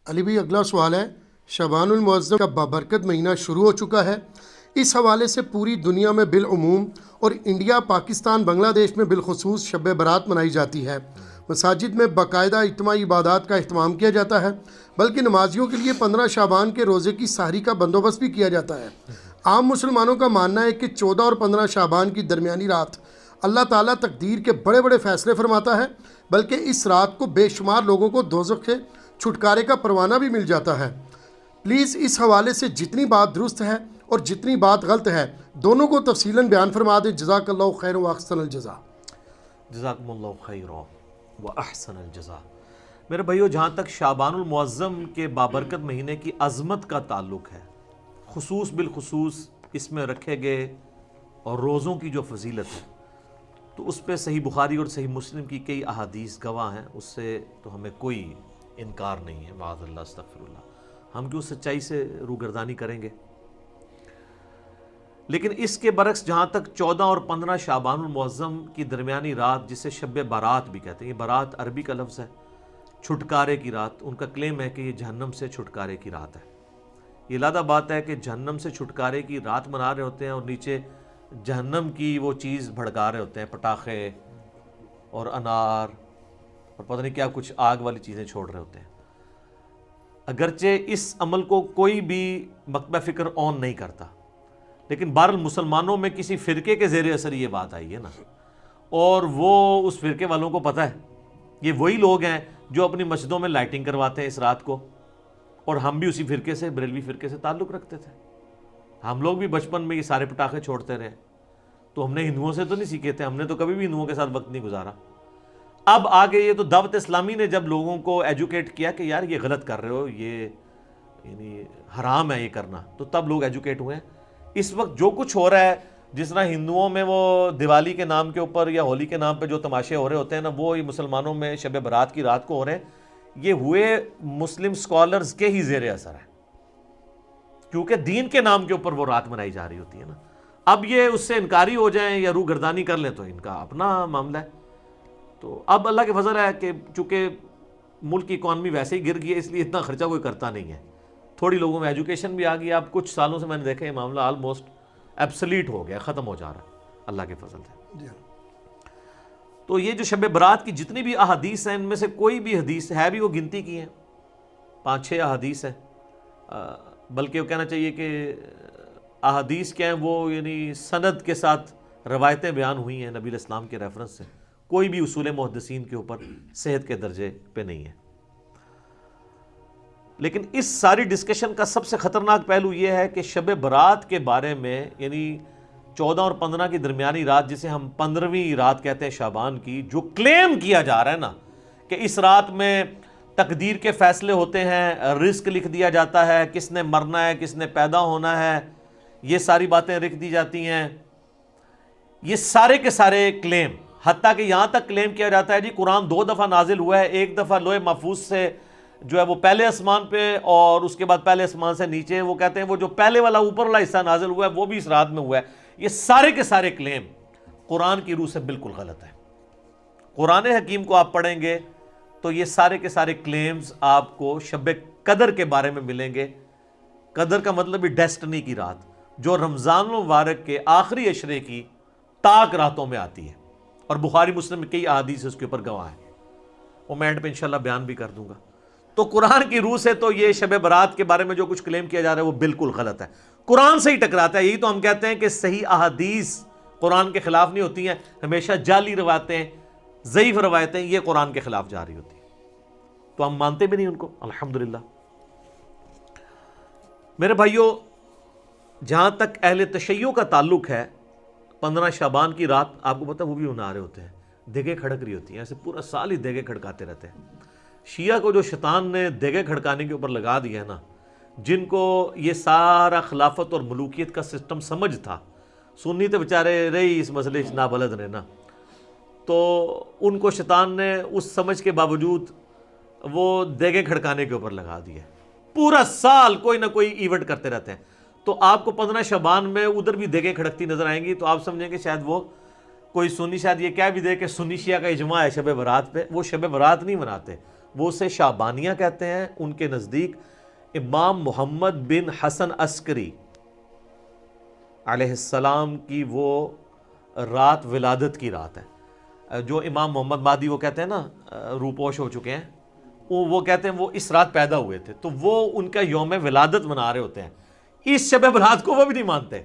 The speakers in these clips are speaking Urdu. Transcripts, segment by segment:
علی بھائی اگلا سوال ہے، شعبان المعظم کا بابرکت مہینہ شروع ہو چکا ہے۔ اس حوالے سے پوری دنیا میں بالعموم اور انڈیا، پاکستان، بنگلہ دیش میں بالخصوص شب برات منائی جاتی ہے۔ مساجد میں باقاعدہ اجتماعی عبادات کا اہتمام کیا جاتا ہے، بلکہ نمازیوں کے لیے 15 شعبان کے روزے کی سحری کا بندوبست بھی کیا جاتا ہے۔ عام مسلمانوں کا ماننا ہے کہ 14 اور 15 شعبان کی درمیانی رات اللہ تعالیٰ تقدیر کے بڑے بڑے فیصلے فرماتا ہے، بلکہ اس رات کو بے شمار لوگوں کو دوزخ سے چھٹکارے کا پروانہ بھی مل جاتا ہے۔ پلیز اس حوالے سے جتنی بات درست ہے اور جتنی بات غلط ہے دونوں کو تفصیلاً بیان فرما دیں۔ جزاک اللہ خیر و احسن الجزا۔ جزاکم اللہ خیر و احسن الجزا۔ میرے بھائیو، جہاں تک شعبان المعظم کے بابرکت مہینے کی عظمت کا تعلق ہے، خصوص بالخصوص اس میں رکھے گئے اور روزوں کی جو فضیلت ہے، تو اس پہ صحیح بخاری اور صحیح مسلم کی کئی احادیث گواہ ہیں، اس سے تو ہمیں کوئی انکار نہیں ہے، معاذ اللہ استغفر اللہ۔ ہم کیوں سچائی سے روگردانی کریں گے؟ لیکن اس کے برعکس جہاں تک 14 اور 15 شعبان المعظم کی درمیانی رات، جسے شب برات بھی کہتے ہیں، یہ برات عربی کا لفظ ہے، چھٹکارے کی رات، ان کا کلیم ہے کہ یہ جہنم سے چھٹکارے کی رات ہے۔ یہ لادہ بات ہے کہ جہنم سے چھٹکارے کی رات منا رہے ہوتے ہیں اور نیچے جہنم کی وہ چیز بھڑکا رہے ہوتے ہیں، پٹاخے اور انار اور پتہ نہیں کیا کچھ آگ والی چیزیں چھوڑ رہے ہوتے ہیں۔ اگرچہ اس عمل کو کوئی بھی مکتبہ فکر آن نہیں کرتا، لیکن بہرحال مسلمانوں میں کسی فرقے کے زیر اثر یہ بات آئی ہے نا، اور وہ اس فرقے والوں کو پتہ ہے، یہ وہی لوگ ہیں جو اپنی مسجدوں میں لائٹنگ کرواتے ہیں اس رات کو، اور ہم بھی اسی فرقے سے، بریلوی فرقے سے تعلق رکھتے تھے۔ ہم لوگ بھی بچپن میں یہ سارے پٹاخے چھوڑتے رہے، تو ہم نے ہندوؤں سے تو نہیں سیکھے تھے، ہم نے تو کبھی بھی ہندوؤں کے ساتھ وقت نہیں گزارا۔ اب آگے یہ تو دعوت اسلامی نے جب لوگوں کو ایجوکیٹ کیا کہ یار یہ غلط کر رہے ہو، یہ یعنی حرام ہے یہ کرنا، تو تب لوگ ایجوکیٹ ہوئے ہیں۔ اس وقت جو کچھ ہو رہا ہے، جس طرح ہندوؤں میں وہ دیوالی کے نام کے اوپر یا ہولی کے نام پہ جو تماشے ہو رہے ہوتے ہیں نا، وہ مسلمانوں میں شب برات کی رات کو ہو رہے ہیں، یہ ہوئے مسلم سکولرز کے ہی زیر اثر ہے، کیونکہ دین کے نام کے اوپر وہ رات منائی جا رہی ہوتی ہے نا۔ اب یہ اس سے انکاری ہو جائیں یا روگردانی کر لیں تو ان کا اپنا معاملہ ہے۔ تو اب اللہ کے فضل ہے کہ چونکہ ملک کی اکانومی ویسے ہی گر گئی ہے، اس لیے اتنا خرچہ کوئی کرتا نہیں ہے، تھوڑی لوگوں میں ایجوکیشن بھی آ گئی۔ اب کچھ سالوں سے میں نے دیکھا یہ معاملہ آلموسٹ ایبسلیٹ ہو گیا، ختم ہو جا رہا اللہ کے فضل سے۔ تو یہ جو شب برات کی جتنی بھی احادیث ہیں، ان میں سے کوئی بھی حدیث ہے بھی وہ گنتی کی ہیں، 5-6 احادیث ہیں، بلکہ وہ کہنا چاہیے کہ احادیث کیا ہیں، وہ یعنی سند کے ساتھ روایتیں بیان ہوئی ہیں نبی علیہ السلام کے ریفرنس سے، کوئی بھی اصول محدثین کے اوپر صحت کے درجے پہ نہیں ہے۔ لیکن اس ساری ڈسکشن کا سب سے خطرناک پہلو یہ ہے کہ شب برات کے بارے میں، یعنی 14 اور 15 کی درمیانی رات، جسے ہم 15ویں رات کہتے ہیں شعبان کی، جو کلیم کیا جا رہا ہے نا کہ اس رات میں تقدیر کے فیصلے ہوتے ہیں، رزق لکھ دیا جاتا ہے، کس نے مرنا ہے، کس نے پیدا ہونا ہے، یہ ساری باتیں لکھ دی جاتی ہیں، یہ سارے کے سارے کلیم، حتیٰ کہ یہاں تک کلیم کیا جاتا ہے جی قرآن 2 دفعہ نازل ہوا ہے، ایک دفعہ لوح محفوظ سے جو ہے وہ پہلے آسمان پہ، اور اس کے بعد پہلے آسمان سے نیچے، وہ کہتے ہیں وہ جو پہلے والا اوپر والا حصہ نازل ہوا ہے وہ بھی اس رات میں ہوا ہے۔ یہ سارے کے سارے کلیم قرآن کی روح سے بالکل غلط ہے۔ قرآن حکیم کو آپ پڑھیں گے تو یہ سارے کے سارے کلیمز آپ کو شب قدر کے بارے میں ملیں گے۔ قدر کا مطلب بھی ڈیسٹنی کی رات، جو رمضان المبارک کے آخری عشرے کی تاک راتوں میں آتی ہے، اور بخاری مسلم میں کئی احادیث اس کے اوپر گواہ ہیں، وہ میں اینڈ پہ انشاءاللہ بیان بھی کر دوں گا۔ تو قرآن کی روح سے تو یہ شب برات کے بارے میں جو کچھ کلیم کیا جا رہا ہے وہ بالکل غلط ہے، قرآن سے ہی ٹکراتا ہے۔ یہی تو ہم کہتے ہیں کہ صحیح احادیث قرآن کے خلاف نہیں ہوتی ہیں، ہمیشہ جعلی روایتیں، ضعیف روایتیں یہ قرآن کے خلاف جا رہی ہوتی ہیں، تو ہم مانتے بھی نہیں ان کو، الحمدللہ۔ میرے بھائیوں، جہاں تک اہل تشیع کا تعلق ہے، 15 شعبان کی رات آپ کو پتہ وہ بھی منا رہے ہوتے ہیں، دیگیں کھڑک رہی ہوتی ہیں، ایسے پورا سال ہی دیگیں کھڑکاتے رہتے ہیں۔ شیعہ کو جو شیطان نے دیگیں کھڑکانے کے اوپر لگا دیا ہے نا، جن کو یہ سارا خلافت اور ملوکیت کا سسٹم سمجھ تھا، سنی تو بیچارے رہی اس مسئلے سے نابلد رہے نا، تو ان کو شیطان نے اس سمجھ کے باوجود وہ دیگیں کھڑکانے کے اوپر لگا دیا، پورا سال کوئی نہ کوئی ایونٹ کرتے رہتے ہیں۔ تو آپ کو 15 شعبان میں ادھر بھی دیگیں کھڑکتی نظر آئیں گی، تو آپ سمجھیں کہ شاید وہ کوئی سنی شاید یہ کہہ بھی دے کہ سنی شیعہ کا اجماع ہے شب برات پہ۔ وہ شب برات نہیں مناتے، وہ اسے شعبانیہ کہتے ہیں. ان کے نزدیک امام محمد بن حسن عسکری علیہ السلام کی وہ رات ولادت کی رات ہے. جو امام محمد مہدی وہ کہتے ہیں نا روپوش ہو چکے ہیں, وہ کہتے ہیں وہ اس رات پیدا ہوئے تھے, تو وہ ان کا یوم ولادت منا رہے ہوتے ہیں. اس شب برات کو وہ بھی نہیں مانتے,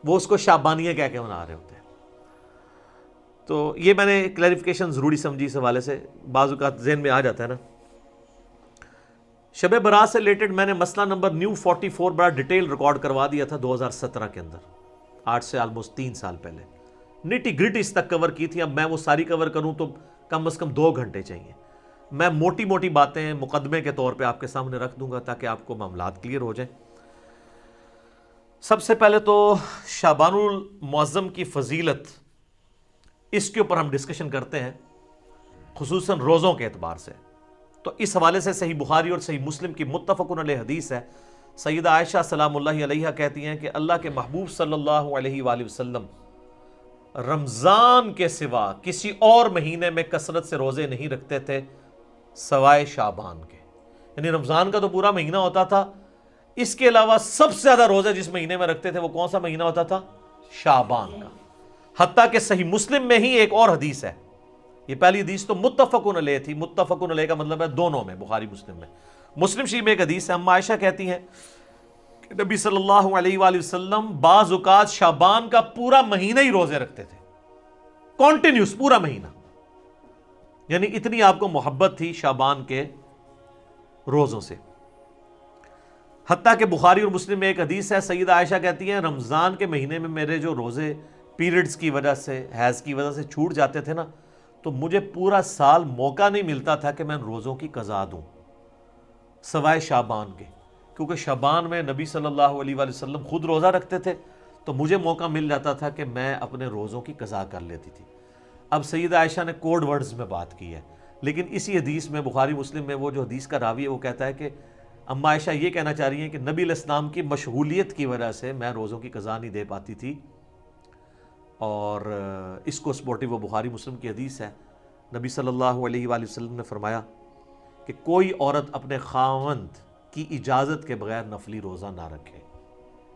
وہ اس کو شعبانیہ کہہ کے منا رہے ہوتے ہیں. تو یہ میں نے کلیریفیکیشن ضروری سمجھی اس حوالے سے, بعض اوقات ذہن میں آ جاتا ہے نا. شب برات سے ریلیٹڈ میں نے مسئلہ نمبر نیو 44 بڑا ڈیٹیل ریکارڈ کروا دیا تھا 2017 کے اندر, 8 سے آلموسٹ 3 سال پہلے. نٹی گرٹی اس تک کور کی تھی. اب میں وہ ساری کور کروں تو کم از کم 2 گھنٹے چاہیے. میں موٹی موٹی باتیں مقدمے کے طور پہ آپ کے سامنے رکھ دوں گا تاکہ آپ کو معاملات کلیئر ہو جائیں. سب سے پہلے تو شعبان المعظم کی فضیلت, اس کے اوپر ہم ڈسکشن کرتے ہیں خصوصاً روزوں کے اعتبار سے. تو اس حوالے سے صحیح بخاری اور صحیح مسلم کی متفق علیہ حدیث ہے. سیدہ عائشہ سلام اللہ علیہا کہتی ہیں کہ اللہ کے محبوب صلی اللہ علیہ وآلہ وسلم رمضان کے سوا کسی اور مہینے میں کثرت سے روزے نہیں رکھتے تھے سوائے شعبان کے. یعنی رمضان کا تو پورا مہینہ ہوتا تھا, اس کے علاوہ سب سے زیادہ روزے جس مہینے میں رکھتے تھے وہ کون سا مہینہ ہوتا تھا؟ شعبان کا. حتیٰ کہ صحیح مسلم میں ہی ایک اور حدیث ہے, یہ پہلی حدیث تو متفقن علیہ تھی. متفقن علیہ کا مطلب ہے دونوں میں, بخاری مسلم میں. مسلم شریف میں ایک حدیث ہے, اما عائشہ کہتی ہیں کہ نبی صلی اللہ علیہ وآلہ وسلم بعض اوقات شعبان کا پورا مہینہ ہی روزے رکھتے تھے, کانٹینیوس پورا مہینہ. یعنی اتنی آپ کو محبت تھی شعبان کے روزوں سے. حتیٰ کہ بخاری اور مسلم میں ایک حدیث ہے, سیدہ عائشہ کہتی ہیں رمضان کے مہینے میں میرے جو روزے پیریڈز کی وجہ سے, حیض کی وجہ سے چھوٹ جاتے تھے نا, تو مجھے پورا سال موقع نہیں ملتا تھا کہ میں روزوں کی قضا دوں سوائے شعبان کے, کیونکہ شعبان میں نبی صلی اللہ علیہ وآلہ وسلم خود روزہ رکھتے تھے, تو مجھے موقع مل جاتا تھا کہ میں اپنے روزوں کی قضا کر لیتی تھی. اب سیدہ عائشہ نے کوڈ ورڈز میں بات کی ہے, لیکن اسی حدیث میں بخاری مسلم میں وہ جو حدیث کا راوی ہے وہ کہتا ہے کہ اما عائشہ یہ کہنا چاہ رہی ہیں کہ نبی علیہ السلام کی مشغولیت کی وجہ سے میں روزوں کی قضا نہیں دے پاتی تھی. اور اس کو سپورٹیو وہ بخاری مسلم کی حدیث ہے. نبی صلی اللہ علیہ وآلہ وسلم نے فرمایا کہ کوئی عورت اپنے خاوند کی اجازت کے بغیر نفلی روزہ نہ رکھے,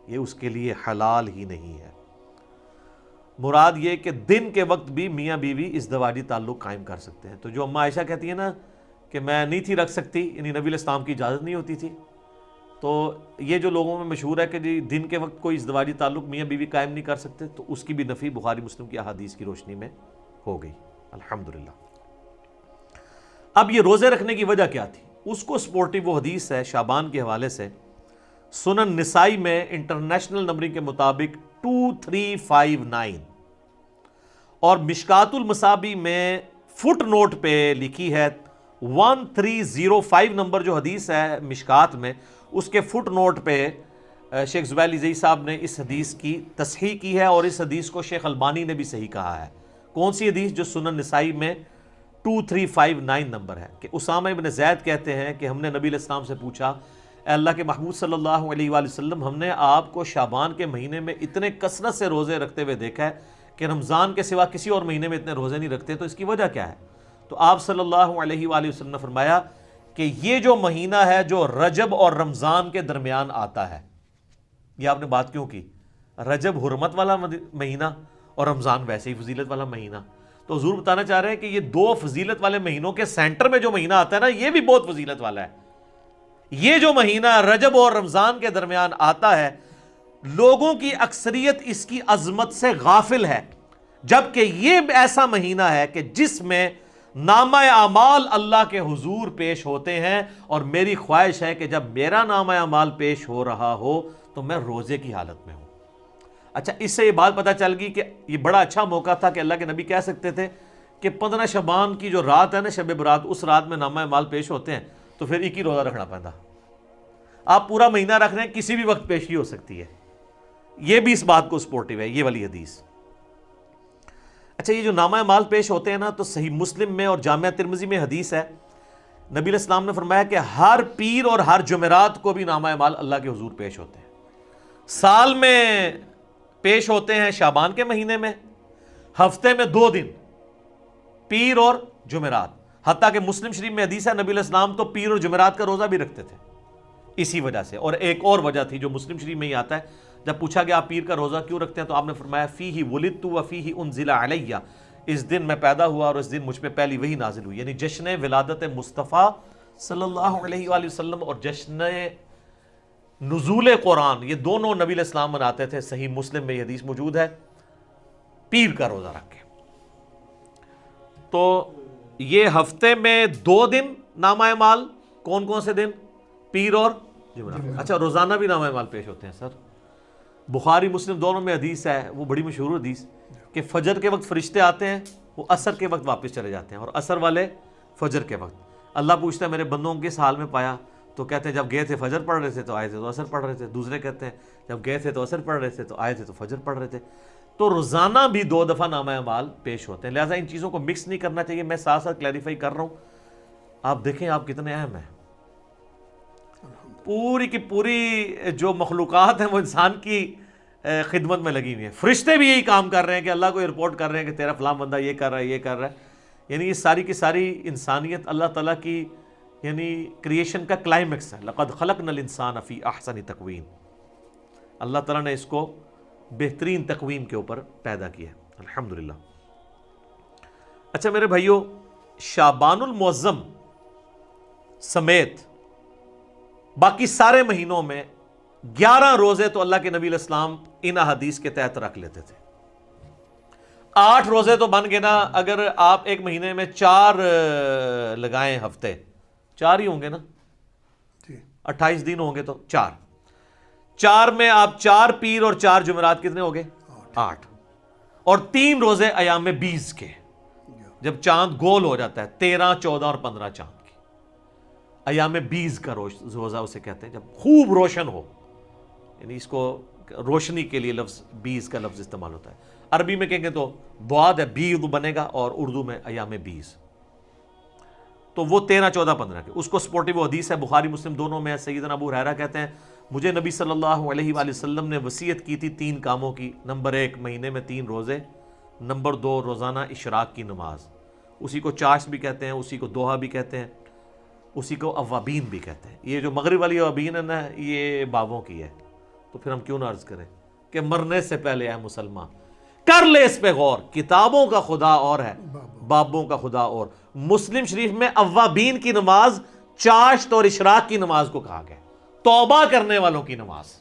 یہ اس کے لیے حلال ہی نہیں ہے. مراد یہ کہ دن کے وقت بھی میاں بیوی ازدواجی تعلق قائم کر سکتے ہیں. تو جو اما عائشہ کہتی ہے نا کہ میں نہیں تھی رکھ سکتی, یعنی نبی علیہ السلام کی اجازت نہیں ہوتی تھی, تو یہ جو لوگوں میں مشہور ہے کہ جی دن کے وقت کوئی ازدواجی تعلق میاں بیوی قائم نہیں کر سکتے, تو اس کی بھی نفی بخاری مسلم کی احادیث کی روشنی میں ہو گئی الحمدللہ. اب یہ روزے رکھنے کی وجہ کیا تھی, اس کو سپورٹیو وہ حدیث ہے شعبان کے حوالے سے, سنن نسائی میں انٹرنیشنل نمبرنگ کے مطابق 2359 اور مشکات المصابی میں فٹ نوٹ پہ لکھی ہے 1305 نمبر جو حدیث ہے مشکات میں, اس کے فٹ نوٹ پہ شیخ زبیل زئی صاحب نے اس حدیث کی تصحیح کی ہے, اور اس حدیث کو شیخ البانی نے بھی صحیح کہا ہے. کون سی حدیث؟ جو سنن نسائی میں 2359 نمبر ہے, کہ اسامہ ابن زید کہتے ہیں کہ ہم نے نبی علیہ السلام سے پوچھا اے اللہ کے محبوب صلی اللہ علیہ وآلہ وسلم, ہم نے آپ کو شعبان کے مہینے میں اتنے کثرت سے روزے رکھتے ہوئے دیکھا ہے کہ رمضان کے سوا کسی اور مہینے میں اتنے روزے نہیں رکھتے, تو اس کی وجہ کیا ہے؟ تو آپ صلی اللہ علیہ وآلہ وسلم نے فرمایا کہ یہ جو مہینہ ہے جو رجب اور رمضان کے درمیان آتا ہے. یہ آپ نے بات کیوں کی؟ رجب حرمت والا مہینہ اور رمضان ویسے ہی فضیلت والا مہینہ. تو حضور بتانا چاہ رہے ہیں کہ یہ دو فضیلت والے مہینوں کے سینٹر میں جو مہینہ آتا ہے نا, یہ بھی بہت فضیلت والا ہے. یہ جو مہینہ رجب اور رمضان کے درمیان آتا ہے, لوگوں کی اکثریت اس کی عظمت سے غافل ہے, جبکہ یہ ایسا مہینہ ہے کہ جس میں نامہ اعمال اللہ کے حضور پیش ہوتے ہیں, اور میری خواہش ہے کہ جب میرا نامہ اعمال پیش ہو رہا ہو تو میں روزے کی حالت میں ہوں. اچھا, اس سے یہ بات پتہ چل گئی کہ یہ بڑا اچھا موقع تھا کہ اللہ کے نبی کہہ سکتے تھے کہ 15 شعبان کی جو رات ہے نا, شب برات, اس رات میں نامہ اعمال پیش ہوتے ہیں, تو پھر ایک ہی روزہ رکھنا پڑتا. آپ پورا مہینہ رکھ رہے ہیں, کسی بھی وقت پیشی ہو سکتی ہے. یہ بھی اس بات کو سپورٹیو ہے یہ والی حدیث. اچھا, یہ جو نامہ اعمال پیش ہوتے ہیں نا, تو صحیح مسلم میں اور جامعہ ترمذی میں حدیث ہے, نبی علیہ السلام نے فرمایا کہ ہر پیر اور ہر جمعرات کو بھی نامہ اعمال اللہ کے حضور پیش ہوتے ہیں. سال میں پیش ہوتے ہیں شعبان کے مہینے میں, ہفتے میں 2 دن پیر اور جمعرات, حتیٰ کہ مسلم شریف میں حدیث ہے نبی علیہ السلام تو پیر اور جمعرات کا روزہ بھی رکھتے تھے اسی وجہ سے. اور ایک اور وجہ تھی جو مسلم شریف میں ہی آتا ہے, جب پوچھا گیا آپ پیر کا روزہ کیوں رکھتے ہیں تو آپ نے فرمایا فیہ ولدت وفیہ انزل علیہ, اس دن میں پیدا ہوا اور اس دن مجھ پہ پہلی وحی نازل ہوئی. یعنی جشن ولادت مصطفیٰ صلی اللہ علیہ وآلہ وسلم اور جشن نزول قرآن, یہ دونوں نبی علیہ السلام مناتے تھے. صحیح مسلم میں یہ حدیث موجود ہے, پیر کا روزہ رکھ کے. تو یہ ہفتے میں 2 دن نامہ اعمال, کون کون سے دن؟ پیر اور جمعرات. اچھا روزانہ بھی نامہ اعمال پیش ہوتے ہیں سر؟ بخاری مسلم دونوں میں حدیث ہے, وہ بڑی مشہور حدیث کہ فجر کے وقت فرشتے آتے ہیں, وہ عصر کے وقت واپس چلے جاتے ہیں, اور عصر والے فجر کے وقت. اللہ پوچھتا ہے میرے بندوں کو کس حال میں پایا؟ تو کہتے ہیں جب گئے تھے فجر پڑھ رہے تھے تو آئے تھے تو عصر پڑھ رہے تھے. دوسرے کہتے ہیں جب گئے تھے تو عصر پڑھ رہے تھے تو آئے تھے تو فجر پڑھ رہے تھے. تو روزانہ بھی 2 دفعہ نامہ اعمال پیش ہوتے ہیں, لہٰذا ان چیزوں کو مکس نہیں کرنا چاہیے. میں ساتھ ساتھ کلیریفائی کر رہا ہوں, آپ دیکھیں آپ کتنے اہم ہیں. پوری کی پوری جو مخلوقات ہیں وہ انسان کی خدمت میں لگی ہوئی ہیں. فرشتے بھی یہی کام کر رہے ہیں کہ اللہ کو رپورٹ کر رہے ہیں کہ تیرا فلاں بندہ یہ کر رہا ہے, یہ کر رہا ہے. یعنی یہ ساری کی ساری انسانیت اللہ تعالیٰ کی یعنی کریشن کا کلائمیکس ہے. لقد خلقنا الانسان فی احسن تقویم, اللہ تعالیٰ نے اس کو بہترین تقویم کے اوپر پیدا کیا ہے, الحمدللہ. اچھا میرے بھائیو, شعبان المعظم سمیت باقی سارے مہینوں میں 11 روزے تو اللہ کے نبی علیہ السلام ان احادیث کے تحت رکھ لیتے تھے. 8 روزے تو بن گئے نا, اگر آپ ایک مہینے میں 4 لگائیں ہفتے, 4 ہی ہوں گے نا, 28 دن ہوں گے تو 4 میں آپ 4 پیر اور 4 جمعرات کتنے ہو گئے؟ 8. اور 3 روزے ایام 20 کے, جب چاند گول ہو جاتا ہے 13, 14 اور 15 چاند کی, ایام 20 کا روزہ اسے کہتے ہیں جب خوب روشن ہو. یعنی اس کو روشنی کے لیے لفظ 20 کا لفظ استعمال ہوتا ہے. عربی میں کہیں گے تو بعد ہے, بیض بنے گا, اور اردو میں ایام 20. تو وہ 13, 14, 15 کے, اس کو سپورٹیو حدیث ہے بخاری مسلم دونوں میں. سیدنا ابو ہریرہ کہتے ہیں مجھے نبی صلی اللہ علیہ وآلہ وسلم نے وصیت کی تھی 3 کاموں کی. نمبر 1 مہینے میں 3 روزے, نمبر 2 روزانہ اشراق کی نماز, اسی کو چاشت بھی کہتے ہیں, اسی کو دوحہ بھی کہتے ہیں, اسی کو اوابین بھی کہتے ہیں. یہ جو مغرب والی اوابین ہے نا, یہ بابوں کی ہے. تو پھر ہم کیوں نہ عرض کریں کہ مرنے سے پہلے اے مسلمان کر لے اس پہ غور, کتابوں کا خدا اور ہے, بابوں کا خدا اور. مسلم شریف میں اوابین کی نماز چاشت اور اشراق کی نماز کو کہا گیا, توبہ کرنے والوں کی نماز.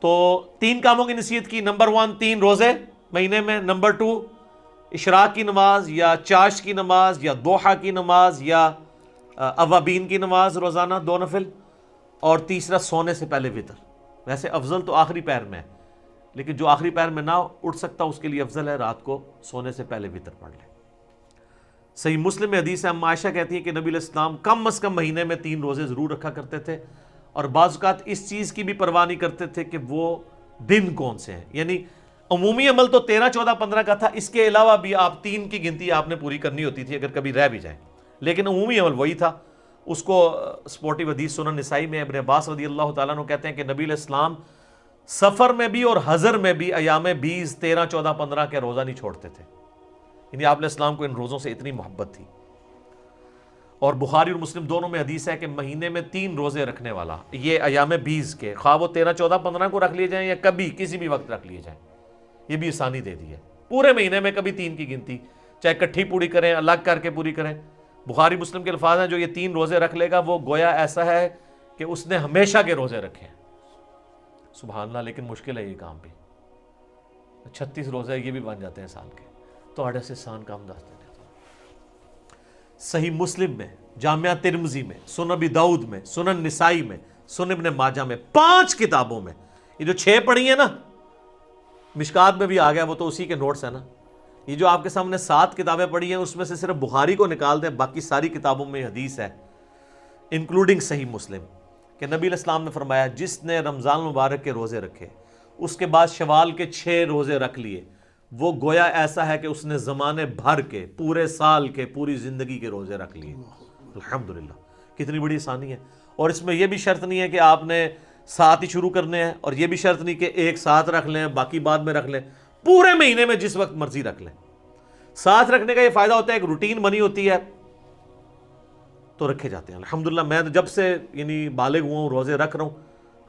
تو 3 کاموں کی نصیحت کی. نمبر 1 3 روزے مہینے میں, نمبر 2 اشراق کی نماز یا چاشت کی نماز یا دوحہ کی نماز یا اوابین کی نماز روزانہ 2 نفل, اور تیسرا سونے سے پہلے وطر. ویسے افضل تو آخری پہر میں ہے, لیکن جو آخری پہر میں نہ اٹھ سکتا اس کے لیے افضل ہے رات کو سونے سے پہلے وطر پڑھ لے. صحیح مسلم میں حدیث ہے, اما عائشہ کہتی ہیں کہ نبی علیہ السلام کم از کم مہینے میں 3 روزے ضرور رکھا کرتے تھے, اور بعض اوقات اس چیز کی بھی پرواہ نہیں کرتے تھے کہ وہ دن کون سے ہیں. یعنی عمومی عمل تو 13, 14, 15 کا تھا, اس کے علاوہ بھی آپ 3 کی گنتی آپ نے پوری کرنی ہوتی تھی اگر کبھی رہ بھی جائیں, لیکن عمومی عمل وہی تھا. اس کو سپورٹیو حدیث سنن نسائی میں ابن عباس رضی اللہ تعالیٰ عنہ کہتے ہیں کہ نبی علیہ السلام سفر میں بھی اور حضر میں بھی ایام 20, 13, 14, 15 کے روزہ نہیں چھوڑتے تھے. یعنی آپ علیہ السلام کو ان روزوں سے اتنی محبت تھی. اور بخاری اور مسلم دونوں میں حدیث ہے کہ مہینے میں 3 روزے رکھنے والا, یہ ایام 20 کے, خواہ وہ 13, 14, 15 کو رکھ لیے جائیں یا کبھی کسی بھی وقت رکھ لیے جائیں, یہ بھی آسانی دے دی ہے. پورے مہینے میں کبھی 3 کی گنتی, چاہے کٹھی پوری کریں, الگ کر کے پوری کریں. بخاری مسلم کے الفاظ ہیں جو یہ 3 روزے رکھ لے گا وہ گویا ایسا ہے کہ اس نے ہمیشہ کے روزے رکھے ہیں. سبحان اللہ, لیکن مشکل ہے یہ کام بھی. 36 روزے یہ بھی بن جاتے ہیں سال کے, تو آڑے سے سان کام داستے ہیں. صحیح مسلم میں, جامعہ ترمذی میں, سنن ابی داؤد میں, سنن نسائی میں, سنن ابن ماجہ میں, 5 کتابوں میں, یہ جو 6 پڑھی ہیں نا, مشکات میں بھی آ گیا, وہ تو اسی کے نوٹس ہیں نا. یہ جو آپ کے سامنے 7 کتابیں پڑھی ہیں اس میں سے صرف بخاری کو نکال دیں, باقی ساری کتابوں میں حدیث ہے انکلوڈنگ صحیح مسلم کہ نبی علیہ السلام نے فرمایا جس نے رمضان المبارک کے روزے رکھے اس کے بعد شوال کے 6 روزے رکھ لیے, وہ گویا ایسا ہے کہ اس نے زمانے بھر کے, پورے سال کے, پوری زندگی کے روزے رکھ لیے. الحمدللہ, کتنی بڑی آسانی ہے. اور اس میں یہ بھی شرط نہیں ہے کہ آپ نے 7 ہی شروع کرنے ہیں, اور یہ بھی شرط نہیں کہ ایک ساتھ رکھ لیں باقی بعد میں رکھ لیں, پورے مہینے میں جس وقت مرضی رکھ لیں. ساتھ رکھنے کا یہ فائدہ ہوتا ہے، ایک روٹین بنی ہوتی ہے تو رکھے جاتے ہیں۔ الحمدللہ میں جب سے یعنی بالغ ہوا ہوں روزے رکھ رہا ہوں،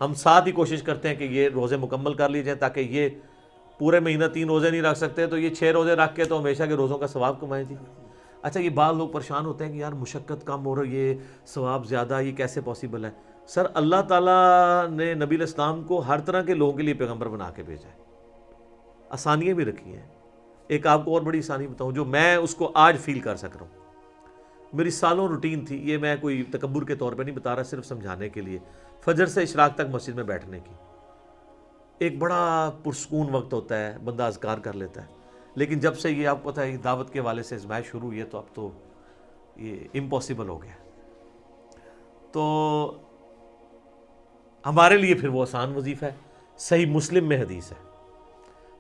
ہم ساتھ ہی کوشش کرتے ہیں کہ یہ روزے مکمل کر لی جائیں، تاکہ یہ پورے مہینہ 3 روزے نہیں رکھ سکتے تو یہ 6 روزے رکھ کے تو ہمیشہ کے روزوں کا ثواب کمائیں جی۔ اچھا یہ بعض لوگ پریشان ہوتے ہیں کہ یار مشقت کم ہو رہی ہے، ثواب زیادہ، یہ کیسے پاسبل ہے؟ سر اللہ تعالیٰ نے نبی علیہ السلام کو ہر طرح کے لوگوں کے لیے پیغمبر بنا کے بھیجا ہے، آسانیاں بھی رکھی ہیں۔ ایک آپ کو اور بڑی آسانی بتاؤں جو میں اس کو آج فیل کر سک رہا ہوں، میری سالوں روٹین تھی، یہ میں کوئی تکبر کے طور پہ نہیں بتا رہا، صرف سمجھانے کے لیے، فجر سے اشراق تک مسجد میں بیٹھنے کی ایک بڑا پرسکون وقت ہوتا ہے، بندہ اذکار کر لیتا ہے۔ لیکن جب سے یہ آپ کو پتہ ہے دعوت کے حوالے سے ازمائش شروع ہوئی ہے تو اب تو یہ امپاسبل ہو گیا۔ تو ہمارے لیے پھر وہ آسان وظیفہ ہے۔ صحیح مسلم میں حدیث ہے،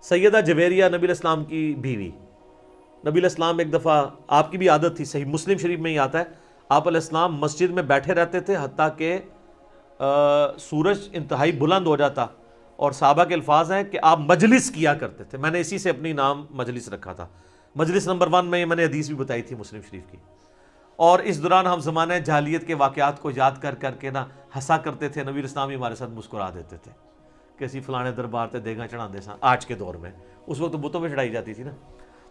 سیدہ جویریہ نبی علیہ السلام کی بیوی، نبی علیہ السلام ایک دفعہ، آپ کی بھی عادت تھی، صحیح مسلم شریف میں ہی آتا ہے، آپ علیہ السلام مسجد میں بیٹھے رہتے تھے حتیٰ کہ سورج انتہائی بلند ہو جاتا، اور صحابہ کے الفاظ ہیں کہ آپ مجلس کیا کرتے تھے۔ میں نے اسی سے اپنی نام مجلس رکھا تھا، مجلس نمبر 1 میں نے حدیث بھی بتائی تھی مسلم شریف کی۔ اور اس دوران ہم زمانہ جاہلیت کے واقعات کو یاد کر کر کے ہنسا کرتے تھے، نبی اسلام ہمارے ساتھ مسکرا دیتے تھے کہ اسی فلانے دربار تے دیگاں چڑھا دے ساں۔ آج کے دور میں اس وقت بتوں پہ چڑھائی جاتی تھی نا،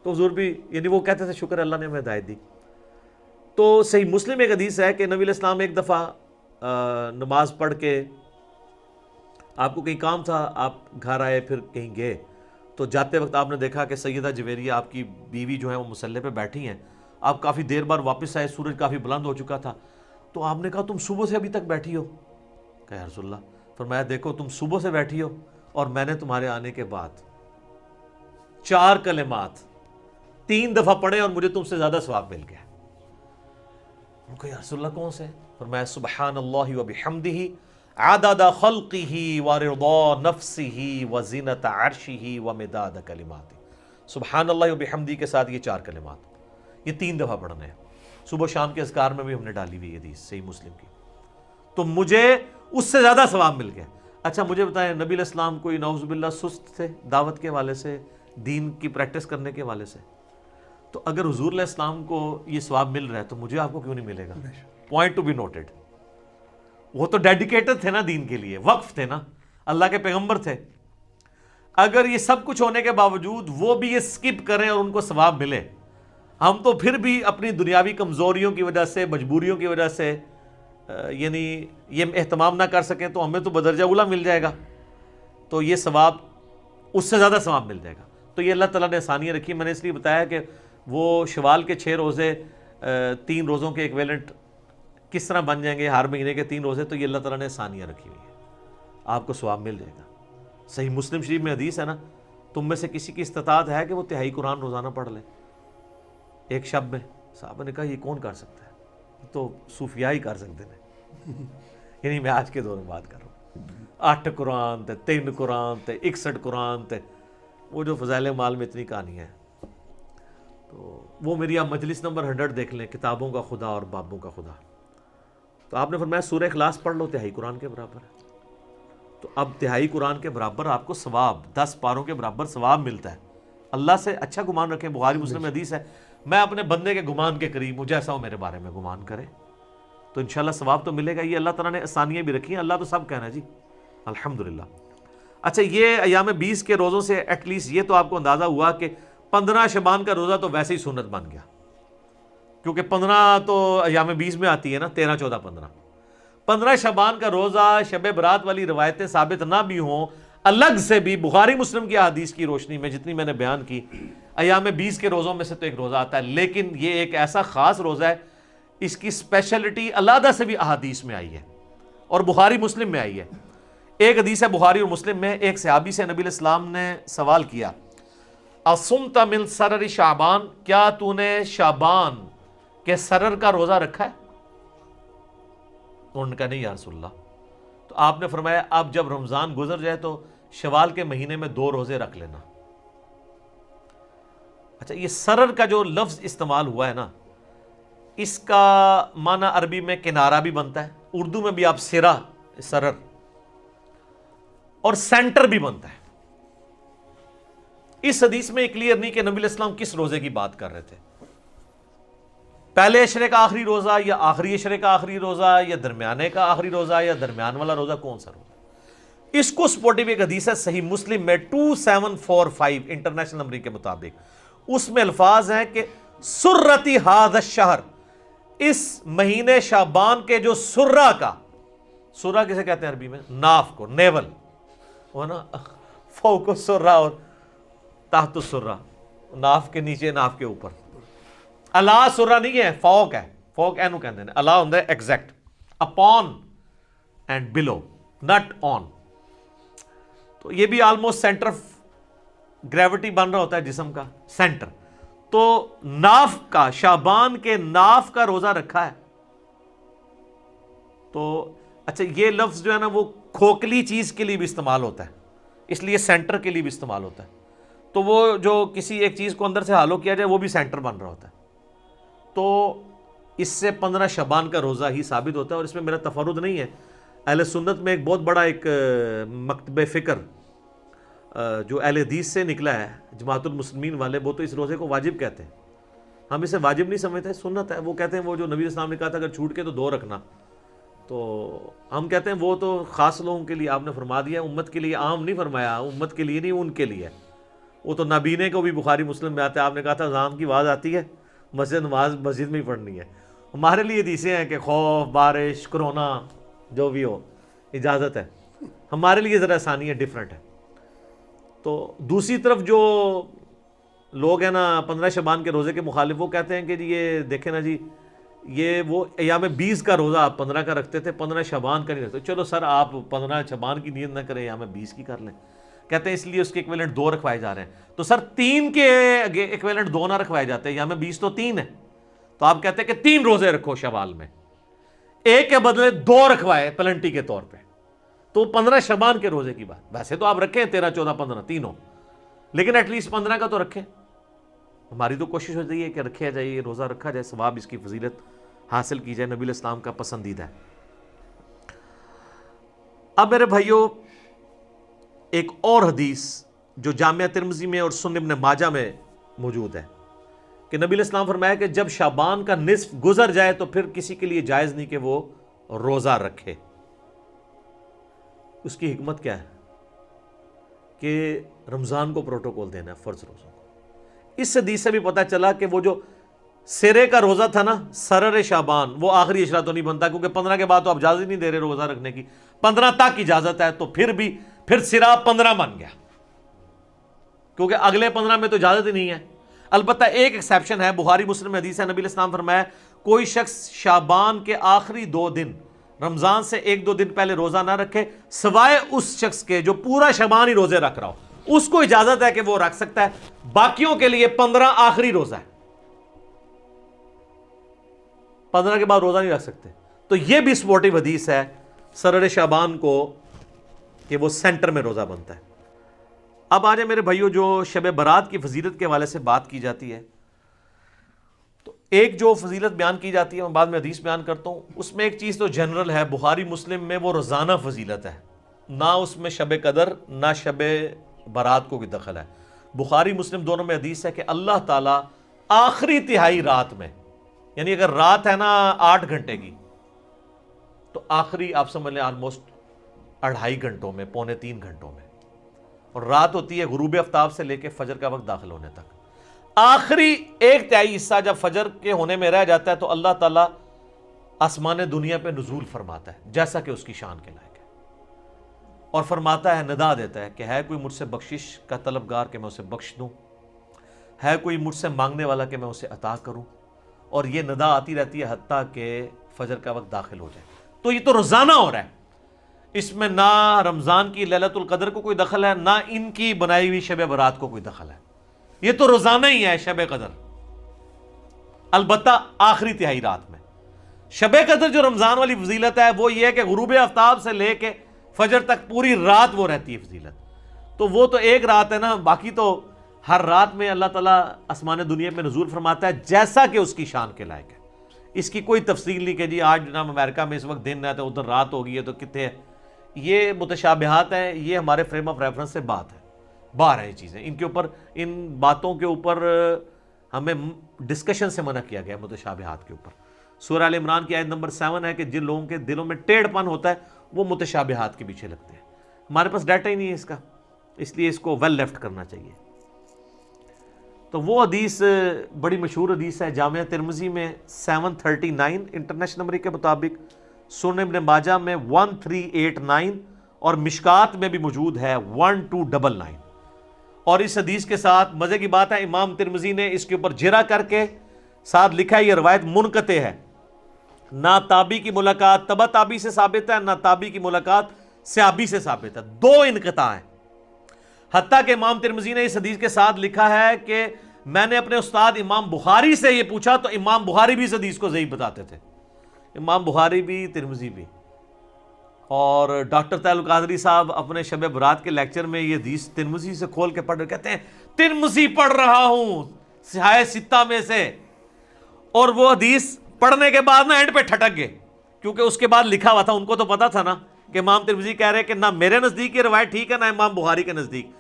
تو حضور بھی یعنی وہ کہتے تھے شکر اللہ نے ہمیں ہدایت دی۔ تو صحیح مسلم ایک حدیث ہے کہ نبی علیہ السلام ایک دفعہ نماز پڑھ کے، آپ کو کہیں کام تھا، آپ گھر آئے پھر کہیں گئے، تو جاتے وقت آپ نے دیکھا کہ سیدہ جویریہ آپ کی بیوی جو ہے وہ مصلی پہ بیٹھی ہیں، آپ کافی دیر بعد واپس آئے، سورج کافی بلند ہو چکا تھا، تو آپ نے کہا تم صبح سے ابھی تک بیٹھی ہو؟ کہا یا رسول اللہ، فرمایا دیکھو تم صبح سے بیٹھی ہو اور میں نے تمہارے آنے کے بعد 4 کلمات 3 دفعہ پڑھے اور مجھے تم سے زیادہ ثواب مل گیا۔ انہوں نے کہا یا رسول اللہ کون سے؟ فرمایا سبحان اللہ وبحمدہ عدد خلقہ ورضا نفسہ وزینت عرشہ ومداد کلماتہ۔ سبحان اللہ وبحمدہ کے ساتھ یہ 4 کلمات، یہ 3 دفعہ پڑھنے ہیں، صبح شام کے اذکار میں بھی ہم نے ڈالی ہوئی حدیث صحیح مسلم کی، تو مجھے اس سے زیادہ ثواب مل گیا۔ اچھا مجھے بتائیں، نبی علیہ السلام کوئی نعوذ باللہ سست تھے دعوت کے حوالے سے، دین کی پریکٹس کرنے کے حوالے سے؟ تو اگر حضور علیہ السلام کو یہ ثواب مل رہا ہے تو مجھے آپ کو کیوں نہیں ملے گا؟ Point to be noted. وہ تو ڈیڈیکیٹڈ تھے نا دین کے لیے، وقف تھے نا، اللہ کے پیغمبر تھے۔ اگر یہ سب کچھ ہونے کے باوجود وہ بھی یہ سکپ کریں اور ان کو ثواب ملے، ہم تو پھر بھی اپنی دنیاوی کمزوریوں کی وجہ سے، مجبوریوں کی وجہ سے یعنی یہ اہتمام نہ کر سکیں تو ہمیں تو بدرجہ اولا مل جائے گا، تو یہ ثواب اس سے زیادہ ثواب مل جائے گا۔ تو یہ اللہ تعالیٰ نے آسانیاں رکھی۔ میں نے اس لیے بتایا کہ وہ شوال کے 6 روزے 3 روزوں کے ایکویلنٹ کس طرح بن جائیں گے، ہر مہینے کے 3 روزے، تو یہ اللہ تعالیٰ نے آسانیاں رکھی ہوئی ہیں، آپ کو ثواب مل جائے گا۔ صحیح مسلم شریف میں حدیث ہے نا، تم میں سے کسی کی استطاعت ہے کہ وہ تہائی قرآن روزانہ پڑھ لے ایک شب میں؟ صحابہ نے کہا یہ کون کر سکتا ہے؟ تو صوفیاء ہی کر سکتے ہیں۔ یعنی میں آج کے دور میں بات کر رہا ہوں، 8 قرآن تے 3 قرآن تے 61 قرآن تے وہ جو فضائل مال میں اتنی کہانی ہے، تو وہ میری آپ مجلس نمبر 100 دیکھ لیں، کتابوں کا خدا اور بابوں کا خدا۔ تو آپ نے فرمایا سورہ اخلاص پڑھ لو، تہائی قرآن کے برابر ہے۔ تو اب تہائی قرآن کے برابر آپ کو ثواب، 10 پاروں کے برابر ثواب ملتا ہے۔ اللہ سے اچھا گمان رکھیں، بخاری مسلم میں حدیث ہے، میں اپنے بندے کے گمان کے قریب ہوں، جیسا وہ میرے بارے میں گمان کرے، تو انشاءاللہ ثواب تو ملے گا۔ یہ اللہ تعالیٰ نے آسانیاں بھی رکھی ہیں، اللہ تو سب کہنا ہے جی الحمدللہ۔ اچھا یہ ایام 20 کے روزوں سے ایٹ لیسٹ یہ تو آپ کو اندازہ ہوا کہ 15 شعبان کا روزہ تو ویسے ہی سنت بن گیا، کیونکہ 15 تو ایام 20 میں آتی ہے نا، 13 14 15 15 شعبان کا روزہ، شب برات والی روایتیں ثابت نہ بھی ہوں، الگ سے بھی بخاری مسلم کی احادیث کی روشنی میں جتنی میں نے بیان کی، ایام 20 کے روزوں میں سے تو ایک روزہ آتا ہے، لیکن یہ ایک ایسا خاص روزہ ہے، اس کی اسپیشلٹی علیحدہ سے بھی احادیث میں آئی ہے اور بخاری مسلم میں آئی ہے۔ ایک حدیث ہے بخاری اور مسلم میں، ایک صحابی سے نبی علیہ السلام نے سوال کیا، اصمت من سرر شعبان، کیا تو نے شعبان کے سرر کا روزہ رکھا ہے؟ انہوں نے کہا نہیں یا رسول اللہ۔ تو آپ نے فرمایا اب جب رمضان گزر جائے تو شوال کے مہینے میں 2 روزے رکھ لینا۔ اچھا یہ سرر کا جو لفظ استعمال ہوا ہے نا، اس کا معنی عربی میں کنارہ بھی بنتا ہے، اردو میں بھی آپ سرا، سرر، اور سینٹر بھی بنتا ہے۔ اس حدیث میں کلیئر نہیں کہ نبی علیہ السلام کس روزے کی بات کر رہے تھے، پہلے اشرے کا آخری روزہ یا آخری اشرے کا آخری روزہ یا درمیانے کا آخری روزہ یا درمیان والا روزہ، کون سا روزہ؟ اس کو سپورٹیو ایک حدیث ہے صحیح مسلم میں 2745 انٹرنیشنل نمبر کے مطابق، اس میں الفاظ ہیں کہ سرتی ھذا الشہر، اس مہینے شعبان کے جو سرہ کا، سرہ کسے کہتے ہیں عربی میں؟ ناف کو، نیول، وہ نا فوق السرہ اور تحت السرہ، ناف کے نیچے ناف کے اوپر، اللہ سرہ نہیں ہے، فوق ہے، فوق اینو کہتے ہیں، اللہ ہوتا ہے ایگزیکٹ، اپون اینڈ بلو، نٹ آن، تو یہ بھی آلموسٹ سینٹر آف گریوٹی بن رہا ہوتا ہے جسم کا سینٹر، تو ناف کا، شعبان کے ناف کا روزہ رکھا ہے، تو اچھا یہ لفظ جو ہے نا وہ کھوکھلی چیز کے لیے بھی استعمال ہوتا ہے، اس لیے سینٹر کے لیے بھی استعمال ہوتا ہے، تو وہ جو کسی ایک چیز کو اندر سے ہالو کیا جائے وہ بھی سینٹر بن رہا ہوتا ہے، تو اس سے 15 شعبان کا روزہ ہی ثابت ہوتا ہے، اور اس میں میرا تفرد نہیں ہے، اہل سنت میں ایک بہت بڑا ایک مکتب فکر جو اہل حدیث سے نکلا ہے، جماعت المسلمین والے، وہ تو اس روزے کو واجب کہتے ہیں، ہم اسے واجب نہیں سمجھتے، سنت ہے، وہ کہتے ہیں وہ جو نبی علیہ السلام نے کہا تھا اگر چھوٹ کے تو 2 رکھنا، تو ہم کہتے ہیں وہ تو خاص لوگوں کے لیے آپ نے فرما دیا، امت کے لیے عام نہیں فرمایا، امت کے لیے نہیں، ان کے لیے، وہ تو نابینے کو بھی بخاری مسلم میں آتا ہے، آپ نے کہا تھا اذان کی آواز آتی ہے نماز مسجد میں ہی پڑھنی ہے، ہمارے لیے حدیثیں ہیں کہ خوف، بارش، کرونا، جو بھی ہو اجازت ہے، ہمارے لیے ذرا آسانی ہے، ڈیفرنٹ ہے، تو دوسری طرف جو لوگ ہیں نا 15 شعبان کے روزے کے مخالف، وہ کہتے ہیں کہ جی یہ دیکھیں نا جی، یہ وہ ایام 20 کا روزہ آپ 15 کا رکھتے تھے، 15 شعبان کا نہیں رکھتے، چلو سر آپ 15 شعبان کی نیت نہ کریں، ایام 20 کی کر لیں، کہتے ہیں اس لیے اس کے ایکویلنٹ 2 رکھوائے جا رہے ہیں، تو سر 3 کے ایکویلنٹ 2 نہ رکھوائے جاتے ہیں، ایام 20 تو 3 ہے، تو آپ کہتے ہیں کہ 3 روزے رکھو شوال میں، ایک کے بدلے 2 رکھوائے پلنٹی کے طور پہ، تو 15 شعبان کے روزے کی بات، ویسے تو آپ رکھیں 13 14 15 تینوں، لیکن ایٹ لیسٹ 15 کا تو رکھیں، ہماری تو کوشش ہوتی ہے کہ رکھا جائے، یہ روزہ رکھا جائے، ثواب اس کی فضیلت حاصل کی جائے، نبی علیہ السلام کا پسندیدہ ہے۔ اب میرے بھائیوں ایک اور حدیث جو جامعہ ترمذی میں اور سنن ابن ماجہ میں موجود ہے کہ نبی علیہ السلام فرمایا کہ جب شعبان کا نصف گزر جائے تو پھر کسی کے لیے جائز نہیں کہ وہ روزہ رکھے۔ اس کی حکمت کیا ہے کہ رمضان کو پروٹوکول دینا ہے، فرض روزوں کو۔ اس حدیث سے بھی پتہ چلا کہ وہ جو سرے کا روزہ تھا نا، سرر شعبان، وہ آخری اشرا تو نہیں بنتا، کیونکہ 15 کے بعد تو آپ اجازت نہیں دے رہے روزہ رکھنے کی، 15 تک اجازت ہے، تو پھر سرا 15 بن گیا، کیونکہ اگلے 15 میں تو اجازت ہی نہیں ہے۔ البتہ ایک ایکسیپشن ہے، بخاری مسلم میں حدیث ہے، نبی علیہ السلام فرمایا کوئی شخص شعبان کے آخری 2 دن، رمضان سے 1-2 دن پہلے روزہ نہ رکھے، سوائے اس شخص کے جو پورا شعبان ہی روزے رکھ رہا ہو، اس کو اجازت ہے کہ وہ رکھ سکتا ہے، باقیوں کے لیے 15 آخری روزہ ہے، 15 کے بعد روزہ نہیں رکھ سکتے۔ تو یہ بھی سپورٹیو حدیث ہے سرر شعبان کو کہ وہ سینٹر میں روزہ بنتا ہے۔ اب آ جائے میرے بھائیوں، جو شب برات کی فضیلت کے حوالے سے بات کی جاتی ہے، تو ایک جو فضیلت بیان کی جاتی ہے میں بعد میں حدیث بیان کرتا ہوں، اس میں ایک چیز تو جنرل ہے، بخاری مسلم میں وہ روزانہ فضیلت ہے، نہ اس میں شب قدر نہ شب برات کو کوئی دخل ہے۔ بخاری مسلم دونوں میں حدیث ہے کہ اللہ تعالیٰ آخری تہائی رات میں، یعنی اگر رات ہے نا 8 گھنٹے کی، تو آخری آپ سمجھ لیں آلموسٹ 2.5 گھنٹوں میں، 2.75 گھنٹوں میں، اور رات ہوتی ہے غروب آفتاب سے لے کے فجر کا وقت داخل ہونے تک، آخری 1/3 حصہ جب فجر کے ہونے میں رہ جاتا ہے تو اللہ تعالیٰ آسمان دنیا پہ نزول فرماتا ہے جیسا کہ اس کی شان کے لائق ہے، اور فرماتا ہے، ندا دیتا ہے کہ ہے کوئی مجھ سے بخشش کا طلبگار کہ میں اسے بخش دوں، ہے کوئی مجھ سے مانگنے والا کہ میں اسے عطا کروں، اور یہ ندا آتی رہتی ہے حتیٰ کہ فجر کا وقت داخل ہو جائے۔ تو یہ تو روزانہ ہو رہا ہے، اس میں نہ رمضان کی لیلۃ القدر کو کوئی دخل ہے، نہ ان کی بنائی ہوئی شب برات کو کوئی دخل ہے، یہ تو روزانہ ہی ہے شب قدر، البتہ آخری تہائی رات میں۔ شب قدر جو رمضان والی فضیلت ہے وہ یہ ہے کہ غروب آفتاب سے لے کے فجر تک پوری رات وہ رہتی ہے فضیلت، تو وہ تو ایک رات ہے نا، باقی تو ہر رات میں اللہ تعالیٰ آسمان دنیا میں نزول فرماتا ہے جیسا کہ اس کی شان کے لائق ہے۔ اس کی کوئی تفصیل نہیں کہ جی آج جناب امریکہ میں اس وقت دن ہے تو ادھر رات ہوگی ہے تو کتنے ہے، یہ متشابہات ہیں، یہ ہمارے فریم آف ریفرنس سے بات ہے۔ باہر ہیں یہ چیزیں، ان کے اوپر، ان باتوں کے اوپر ہمیں ڈسکشن سے منع کیا گیا متشابہات کے اوپر۔ سورہ ال عمران کی آیت نمبر 7 ہے کہ جن لوگوں کے دلوں میں ٹیڑھ پن ہوتا ہے وہ متشابہات کے پیچھے لگتے ہیں۔ ہمارے پاس ڈیٹا ہی نہیں ہے اس کا، اس لیے اس کو ویل لیفٹ کرنا چاہیے۔ تو وہ حدیث بڑی مشہور حدیث ہے، جامعہ ترمذی میں 739 انٹرنیشنل نمبر کے مطابق، سنن ابن ماجہ میں 1389 اور مشکات میں بھی موجود ہے 1299۔ اور اس حدیث کے ساتھ مزے کی بات ہے، امام ترمذی نے اس کے اوپر جرا کر کے ساتھ لکھا ہے یہ روایت منقطع ہے، نہ تابعی کی ملاقات تبع تابعی سے ثابت ہے، نہ تابعی کی ملاقات صحابی سے ثابت ہے، دو انقطاع ہیں۔ حتیٰ کہ امام ترمذی نے اس حدیث کے ساتھ لکھا ہے کہ میں نے اپنے استاد امام بخاری سے یہ پوچھا تو امام بخاری بھی اس حدیث کو ضعیف بتاتے تھے، امام بخاری بھی، ترمذی بھی۔ اور ڈاکٹر طاہر القادری صاحب اپنے شب برات کے لیکچر میں یہ حدیث ترمذی سے کھول کے پڑھ رہے، کہتے ہیں ترمذی پڑھ رہا ہوں صحاح ستہ میں سے، اور وہ حدیث پڑھنے کے بعد نا اینڈ پہ ٹھٹک گئے، کیونکہ اس کے بعد لکھا ہوا تھا، ان کو تو پتا تھا نا کہ امام ترمذی کہہ رہے کہ نہ میرے نزدیک یہ روایت ٹھیک ہے نہ امام بخاری کے نزدیک۔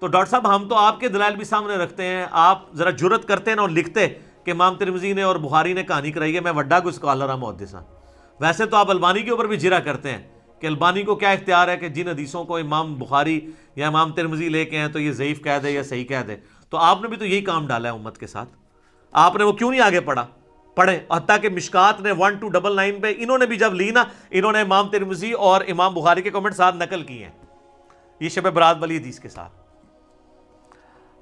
تو ڈاکٹر صاحب ہم تو آپ کے دلائل بھی سامنے رکھتے ہیں، آپ ذرا جرت کرتے ہیں نا اور لکھتے کہ امام ترمذی نے اور بخاری نے کہانی کرائی ہے، میں وڈا کوئی اسکالر ہوں، محدث ہوں۔ ویسے تو آپ البانی کے اوپر بھی جرا کرتے ہیں کہ البانی کو کیا اختیار ہے کہ جن حدیثوں کو امام بخاری یا امام ترمذی لے کے ہیں تو یہ ضعیف کہہ دے یا صحیح کہہ دے۔ تو آپ نے بھی تو یہی کام ڈالا ہے امت کے ساتھ، آپ نے وہ کیوں نہیں آگے پڑھے؟ حتیٰ کہ مشکات نے 1299 پہ انہوں نے بھی جب لی نا، انہوں نے امام ترمذی اور امام بخاری کے کمنٹ ساتھ نقل کیے ہیں، یہ شب برات والی حدیث کے ساتھ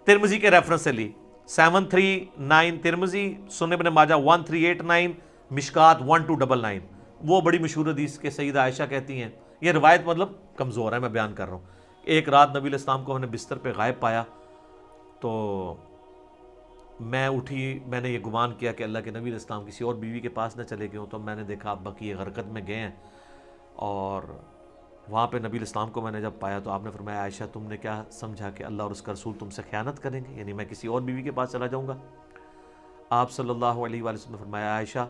ترمذی کے ریفرنس سے لی۔ 739 ترمذی، سنن ابن ماجہ 1389، مشکات 1299، وہ بڑی مشہور حدیث کے سیدہ عائشہ کہتی ہیں، یہ روایت مطلب کمزور ہے، میں بیان کر رہا ہوں۔ ایک رات نبی علیہ السلام کو ہم نے بستر پہ غائب پایا، تو میں اٹھی، میں نے یہ گمان کیا کہ اللہ کے نبی علیہ السلام کسی اور بیوی کے پاس نہ چلے گئے ہوں، تو میں نے دیکھا آپ بقیع غرقد میں گئے ہیں، اور وہاں پہ نبی علیہ السلام کو میں نے جب پایا تو آپ نے فرمایا عائشہ تم نے کیا سمجھا کہ اللہ اور اس کا رسول تم سے خیانت کریں گے، یعنی میں کسی اور بیوی کے پاس چلا جاؤں گا؟ آپ صلی اللہ علیہ وآلہ وسلم نے فرمایا عائشہ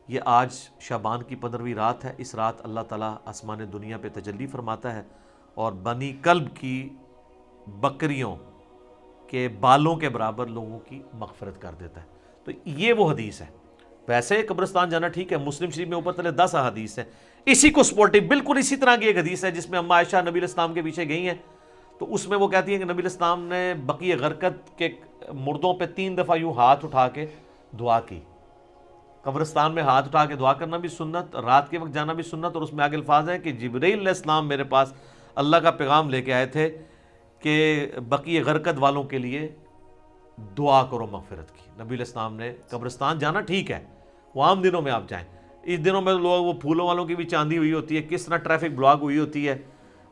یہ آج شعبان کی 15ویں رات ہے، اس رات اللہ تعالیٰ آسمان دنیا پہ تجلی فرماتا ہے اور بنی کلب کی بکریوں کے بالوں کے برابر لوگوں کی مغفرت کر دیتا ہے۔ تو یہ وہ حدیث ہے۔ ویسے قبرستان جانا ٹھیک ہے، مسلم شریف میں اوپر تلے 10 احادیث ہیں، اسی کو سپورٹنگ بالکل اسی طرح کی ایک حدیث ہے جس میں اماں عائشہ نبی علیہ السلام کے پیچھے گئی ہیں، تو اس میں وہ کہتی ہیں کہ نبی علیہ السلام نے بقیع غرقد کے مردوں پہ 3 دفعہ یوں ہاتھ اٹھا کے دعا کی۔ قبرستان میں ہاتھ اٹھا کے دعا کرنا بھی سنت، رات کے وقت جانا بھی سنت، اور اس میں آگے الفاظ ہیں کہ جبرائیل علیہ السلام میرے پاس اللہ کا پیغام لے کے آئے تھے کہ بقیع غرقد والوں کے لیے دعا کرو مغفرت کی۔ نبی علیہ السلام نے قبرستان جانا ٹھیک ہے، وہ عام دنوں میں آپ جائیں، اس دنوں میں لوگ وہ پھولوں والوں کی بھی چاندی ہوئی ہوتی ہے، کس طرح ٹریفک بلاک ہوئی ہوتی ہے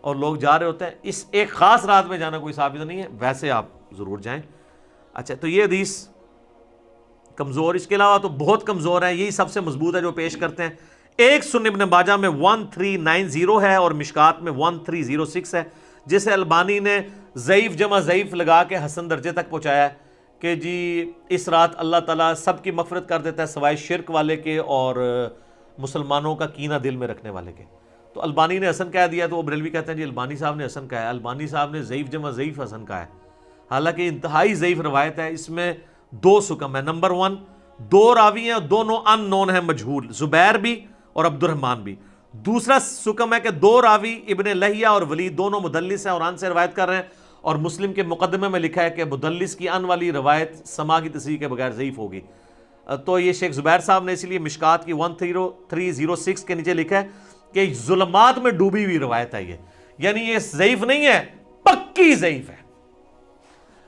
اور لوگ جا رہے ہوتے ہیں، اس ایک خاص رات میں جانا کوئی ثابت نہیں ہے، ویسے آپ ضرور جائیں۔ اچھا، تو یہ حدیث کمزور، اس کے علاوہ تو بہت کمزور ہے، یہی سب سے مضبوط ہے جو پیش کرتے ہیں۔ ایک سنن ابن ماجہ میں 1390 ہے اور مشکات میں 1306 ہے، جسے البانی نے ضعیف جمع ضعیف لگا کے حسن درجے تک پہنچایا ہے کہ جی اس رات اللہ تعالیٰ سب کی مغفرت کر دیتا ہے سوائے شرک والے کے اور مسلمانوں کا کینہ دل میں رکھنے والے کے۔ تو البانی نے حسن کہہ دیا تو وہ بریلوی کہتے ہیں جی البانی صاحب نے حسن کہا ہے، البانی صاحب نے ضعیف جمع ضعیف حسن کہا ہے، حالانکہ انتہائی ضعیف روایت ہے، اس میں 2 سکم ہے۔ نمبر 1، 2 راوی ہیں، دونوں ان نون ہیں، مجہول، زبیر بھی اور عبد الرحمن بھی۔ دوسرا سکم ہے کہ 2 راوی ابن لہیہ اور ولید دونوں مدلس ہیں اور ان سے روایت کر رہے ہیں، اور مسلم کے مقدمے میں لکھا ہے کہ مدلس کی ان والی روایت سما کی تصحیح کے بغیر ضعیف ہوگی۔ تو یہ شیخ زبیر صاحب نے اسی لیے مشکات کی 1306 کے نیچے لکھا ہے کہ ظلمات میں ڈوبی ہوئی روایت ہے، یعنی یہ ضعیف نہیں ہے، پکی ضعیف ہے۔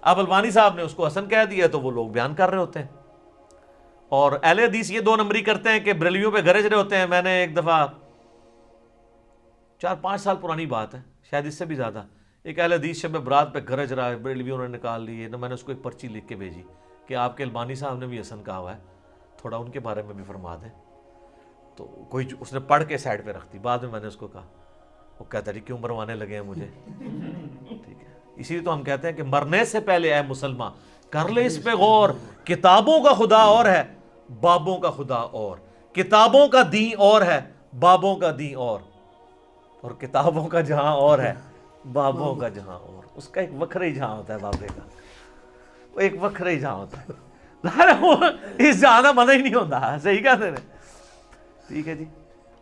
اب البانی صاحب نے اس کو حسن کہہ دیا تو وہ لوگ بیان کر رہے ہوتے ہیں، اور اہل حدیث یہ 2 نمبری کرتے ہیں کہ بریلویوں پہ گرج رہے ہوتے ہیں۔ میں نے ایک دفعہ 4-5 سال پرانی بات ہے، شاید اس سے بھی زیادہ، ایک اہل حدیث شب برات پہ گرج رہا ہے، بریلویوں نے نکال لی ہے، میں نے اس کو ایک پرچی لکھ کے بھیجی کہ آپ کے البانی صاحب نے بھی حسن کہا ہوا ہے، تھوڑا ان کے بارے میں بھی فرما دیں۔ تو کوئی اس نے پڑھ کے سائڈ پہ رکھ دی، بعد میں نے اس کو کہا، وہ کہتا جی کیوں مروانے لگے ہیں مجھے، ٹھیک ہے۔ اسی لیے تو ہم کہتے ہیں کہ مرنے سے پہلے اے مسلمان کر لے اس پہ غور، کتابوں کا خدا اور ہے، بابوں کا خدا اور، کتابوں کا دین اور ہے، بابوں کا دین اور کتابوں کا جہاں اور ہے، بابوں کا جہاں اور اس کا ایک وکھرا ہی جہاں ہوتا ہے بابے کا, وہ ایک وکھرا ہی جہاں ہوتا ہے اس جہاں کا مزہ ہی نہیں ہوتا. صحیح کہتے ہیں, ٹھیک ہے جی.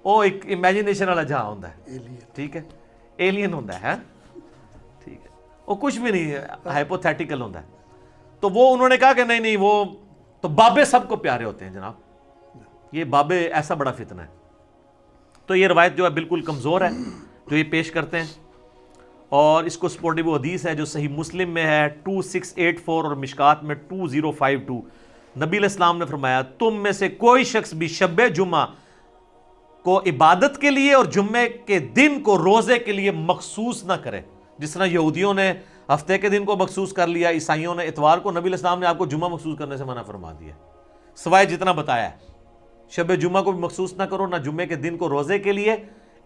وہ ایک امیجنیشن والا جہاں ہوتا ہے, ٹھیک ہے, ایلین ہوتا ہے, ٹھیک ہے, وہ کچھ بھی نہیں ہائپوتھیٹیکل ہوتا ہے. تو وہ انہوں نے کہا کہ نہیں وہ تو بابے سب کو پیارے ہوتے ہیں جناب, یہ بابے ایسا بڑا فتنہ ہے. تو یہ روایت جو ہے بالکل کمزور ہے جو یہ پیش کرتے ہیں, اور اس کو سپورٹنگ وہ حدیث ہے جو صحیح مسلم میں ہے 2684 اور مشکات میں 2052. نبی علیہ السلام نے فرمایا تم میں سے کوئی شخص بھی شب جمعہ کو عبادت کے لیے اور جمعے کے دن کو روزے کے لیے مخصوص نہ کرے. جس طرح یہودیوں نے ہفتے کے دن کو مخصوص کر لیا, عیسائیوں نے اتوار کو, نبی علیہ السلام نے آپ کو جمعہ مخصوص کرنے سے منع فرما دیا سوائے جتنا بتایا ہے. شب جمعہ کو بھی مخصوص نہ کرو, نہ جمعے کے دن کو روزے کے لیے,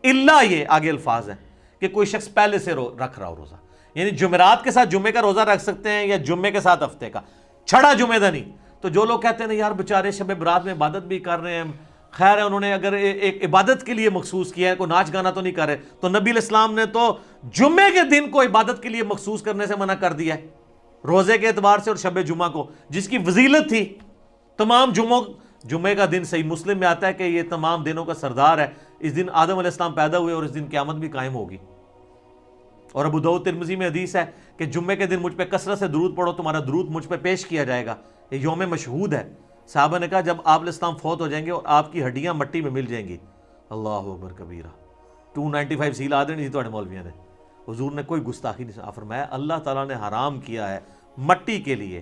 الا یہ آگے الفاظ ہیں کہ کوئی شخص پہلے سے رکھ رہا ہو روزہ, یعنی جمعرات کے ساتھ جمعے کا روزہ رکھ سکتے ہیں یا جمعے کے ساتھ ہفتے کا, چھڑا جمعے دا نہیں. تو جو لوگ کہتے ہیں یار بیچارے شب برات میں عبادت بھی کر رہے ہیں, خیر ہے انہوں نے اگر ایک عبادت کے لیے مخصوص کیا ہے, کوئی ناچ گانا تو نہیں کر رہے, تو نبی علیہ السلام نے تو جمعے کے دن کو عبادت کے لیے مخصوص کرنے سے منع کر دیا ہے روزے کے اعتبار سے, اور شب جمعہ کو جس کی فضیلت تھی تمام جمعے کا دن صحیح مسلم میں آتا ہے کہ یہ تمام دنوں کا سردار ہے. اس دن آدم علیہ السلام پیدا ہوئے اور اس دن قیامت بھی قائم ہوگی. اور ابو داؤد ترمذی میں حدیث ہے کہ جمعے کے دن مجھ پہ کثرت سے درود پڑھو, تمہارا درود مجھ پہ پیش کیا جائے گا. یہ یوم مشہود ہے. صحابہ نے کہا جب آپ علیہ السلام فوت ہو جائیں گے اور آپ کی ہڈیاں مٹی میں مل جائیں گی, اللہ اکبر کبیرہ, 295 سیل آ دینی تھوڑے مولویوں نے. حضور نے کوئی گستاخی نہیں فرمایا, اللہ تعالیٰ نے حرام کیا ہے مٹی کے لیے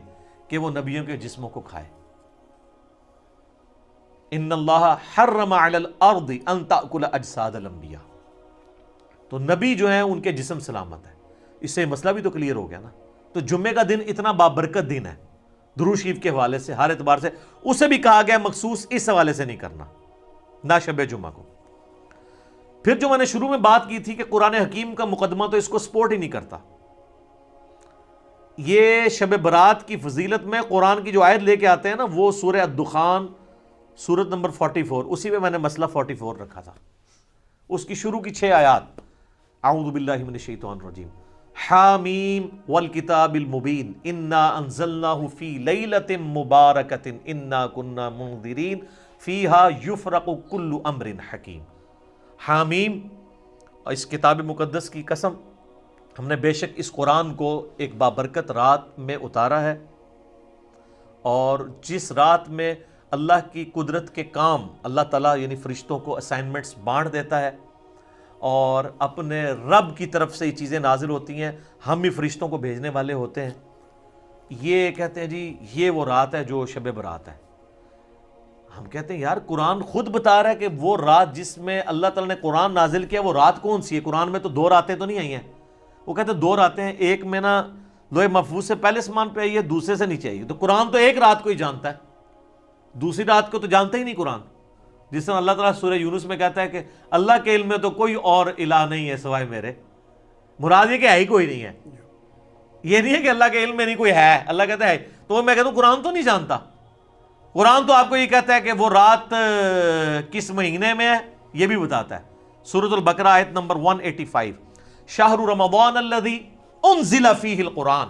کہ وہ نبیوں کے جسموں کو کھائے. ان اللہ حرم علی الارض ان تاکل اجساد الانبیاء. تو نبی جو ہیں ان کے جسم سلامت ہے. اس سے مسئلہ بھی تو کلیئر ہو گیا نا. تو جمعے کا دن اتنا بابرکت دن ہے درود شریف کے حوالے سے, ہر اعتبار سے, اسے بھی کہا گیا مخصوص اس حوالے سے نہیں کرنا, نہ شب جمعہ کو. پھر جو میں نے شروع میں بات کی تھی کہ قرآن حکیم کا مقدمہ تو اس کو سپورٹ ہی نہیں کرتا. یہ شب برات کی فضیلت میں قرآن کی جو آیت لے کے آتے ہیں نا, وہ سورہ الدخان سورت نمبر 44, اسی میں نے مسئلہ 44 رکھا تھا. اس کی شروع کی 6 آیات, اعوذ باللہ من الشیطان الرجیم, حامیم والکتاب المبین انا انزلناہ فی لیلۃ مبارکۃ انا کنا منذرین فیہا یفرق کل امر حکیم. حامیم, اس کتاب مقدس کی قسم, ہم نے بے شک اس قرآن کو ایک بابرکت رات میں اتارا ہے, اور جس رات میں اللہ کی قدرت کے کام اللہ تعالیٰ یعنی فرشتوں کو اسائنمنٹس بانٹ دیتا ہے, اور اپنے رب کی طرف سے یہ چیزیں نازل ہوتی ہیں, ہم بھی فرشتوں کو بھیجنے والے ہوتے ہیں. یہ کہتے ہیں جی یہ وہ رات ہے جو شب برات ہے. ہم کہتے ہیں یار قرآن خود بتا رہا ہے کہ وہ رات جس میں اللہ تعالیٰ نے قرآن نازل کیا وہ رات کون سی ہے. قرآن میں تو 2 راتیں تو نہیں آئی ہیں. وہ کہتے ہیں 2 راتیں ہیں, ایک میں نا لوح محفوظ سے پہلے سمان پہ آئی ہے, دوسرے سے نیچے آئی ہے. تو قرآن تو ایک رات کو ہی جانتا ہے, دوسری رات کو تو جانتا ہی نہیں قرآن. جس طرح اللہ تعالیٰ سورہ یونس میں کہتا ہے کہ اللہ کے علم میں تو کوئی اور الہ نہیں ہے سوائے میرے. مراد یہ کہ ہے ہی کوئی نہیں ہے, یہ نہیں ہے کہ اللہ کے علم میں نہیں کوئی ہے, اللہ کہتا ہے. تو میں کہتا ہوں قرآن تو نہیں جانتا. قرآن تو آپ کو یہ کہتا ہے کہ وہ رات کس مہینے میں ہے یہ بھی بتاتا ہے. سورۃ البقرہ آیت نمبر 185, شہر رمضان الذی انزل فیہ القرآن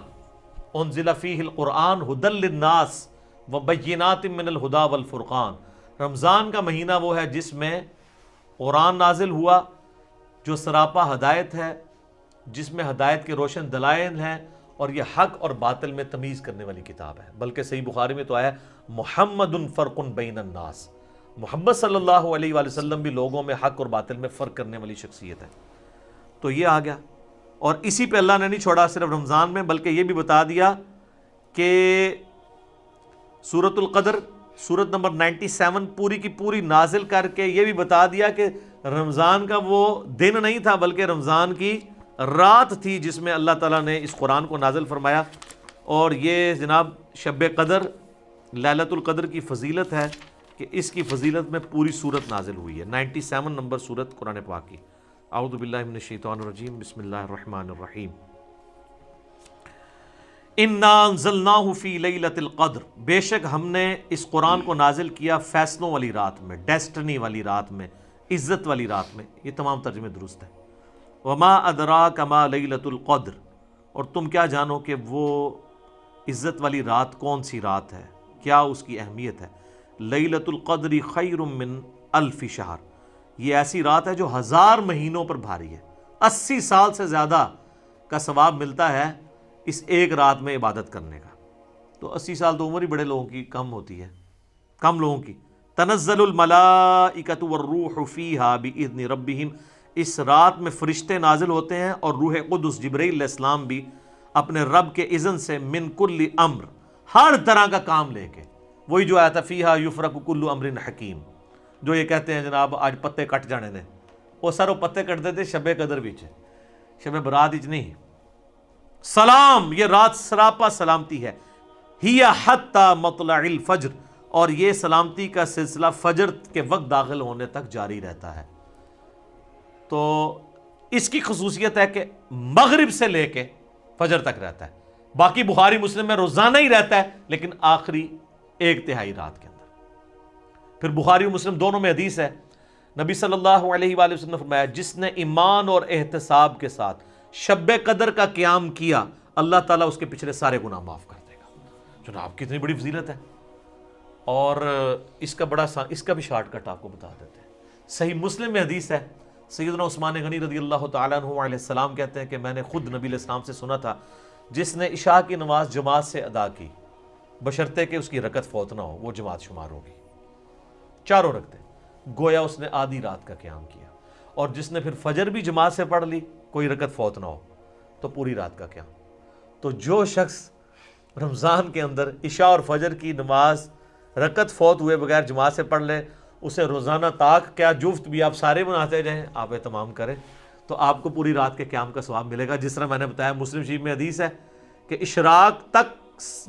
انزل فیہ القرآن ھدی للناس وبینات من الہدی والفرقان. رمضان کا مہینہ وہ ہے جس میں قرآن نازل ہوا جو سراپا ہدایت ہے, جس میں ہدایت کے روشن دلائل ہیں, اور یہ حق اور باطل میں تمیز کرنے والی کتاب ہے. بلکہ صحیح بخاری میں تو آیا محمد فرق بین الناس, محمد صلی اللہ علیہ وآلہ وسلم بھی لوگوں میں حق اور باطل میں فرق کرنے والی شخصیت ہے. تو یہ آ گیا, اور اسی پہ اللہ نے نہیں چھوڑا صرف رمضان میں, بلکہ یہ بھی بتا دیا کہ سورۃ القدر سورت نمبر 97 پوری کی پوری نازل کر کے یہ بھی بتا دیا کہ رمضان کا وہ دن نہیں تھا بلکہ رمضان کی رات تھی جس میں اللہ تعالیٰ نے اس قرآن کو نازل فرمایا. اور یہ جناب شب قدر لیلۃ القدر کی فضیلت ہے کہ اس کی فضیلت میں پوری سورت نازل ہوئی ہے. 97 نمبر سورت قرآن پاک کی. اعوذ باللہ من الشیطان الرجیم, بسم اللہ الرحمن الرحیم. انا انزلناہ فی لیلۃ القدر, بے شک ہم نے اس قرآن کو نازل کیا فیصلوں والی رات میں, ڈیسٹنی والی رات میں, عزت والی رات میں. یہ تمام ترجمے درست ہیں. وما ادراک ما لیلۃ القدر، اور تم کیا جانو کہ وہ عزت والی رات کون سی رات ہے، کیا اس کی اہمیت ہے۔ لیلۃ القدر خیر من الف شہر، یہ ایسی رات ہے جو 1000 مہینوں پر بھاری ہے۔ 80 سال سے زیادہ کا ثواب ملتا ہے اس ایک رات میں عبادت کرنے کا۔ تو 80 سال تو عمر ہی بڑے لوگوں کی کم ہوتی ہے، کم لوگوں کی۔ تنزل الملائکۃ والروح فیہا بإذن ربہم، اس رات میں فرشتے نازل ہوتے ہیں اور روح قدس جبرائیل علیہ السلام بھی اپنے رب کے اذن سے، من کل امر، ہر طرح کا کام لے کے۔ وہی جو آیا تھا فیہا یفرق کل امر حکیم، جو یہ کہتے ہیں جناب آج پتے کٹ جانے دیں، وہ سر وہ پتے کٹتے تھے شب قدر وچ، شب برات وچ نہیں۔ سلام، یہ رات سراپا سلامتی ہے۔ ہی حتی مطلع الفجر، اور یہ سلامتی کا سلسلہ فجر کے وقت داخل ہونے تک جاری رہتا ہے۔ تو اس کی خصوصیت ہے کہ مغرب سے لے کے فجر تک رہتا ہے۔ باقی بخاری مسلم میں روزانہ ہی رہتا ہے، لیکن آخری 1/3 رات کے اندر۔ پھر بخاری و مسلم دونوں میں حدیث ہے، نبی صلی اللہ علیہ وآلہ وسلم نے فرمایا، جس نے ایمان اور احتساب کے ساتھ شب قدر کا قیام کیا، اللہ تعالیٰ اس کے پچھلے سارے گناہ معاف کر دے گا۔ جناب کتنی بڑی فضیلت ہے۔ اور اس کا بھی شارٹ کٹ آپ کو بتا دیتے ہیں۔ صحیح مسلم میں حدیث ہے، سیدنا عثمان غنی رضی اللہ تعالیٰ عنہ علیہ السلام کہتے ہیں کہ میں نے خود نبی علیہ السلام سے سنا تھا، جس نے عشاء کی نماز جماعت سے ادا کی، بشرطے کہ اس کی رکعت فوت نہ ہو، وہ جماعت شمار ہوگی۔ چاروں رکعتیں، گویا اس نے آدھی رات کا قیام کیا۔ اور جس نے پھر فجر بھی جماعت سے پڑھ لی، کوئی رکعت فوت نہ ہو، تو پوری رات کا قیام۔ تو جو شخص رمضان کے اندر عشاء اور فجر کی نماز رکعت فوت ہوئے بغیر جماعت سے پڑھ لے، اسے روزانہ طاق کیا جفت بھی آپ سارے بناتے جائیں، آپ اہتمام کریں، تو آپ کو پوری رات کے قیام کا ثواب ملے گا۔ جس طرح میں نے بتایا مسلم شریف میں حدیث ہے کہ اشراق تک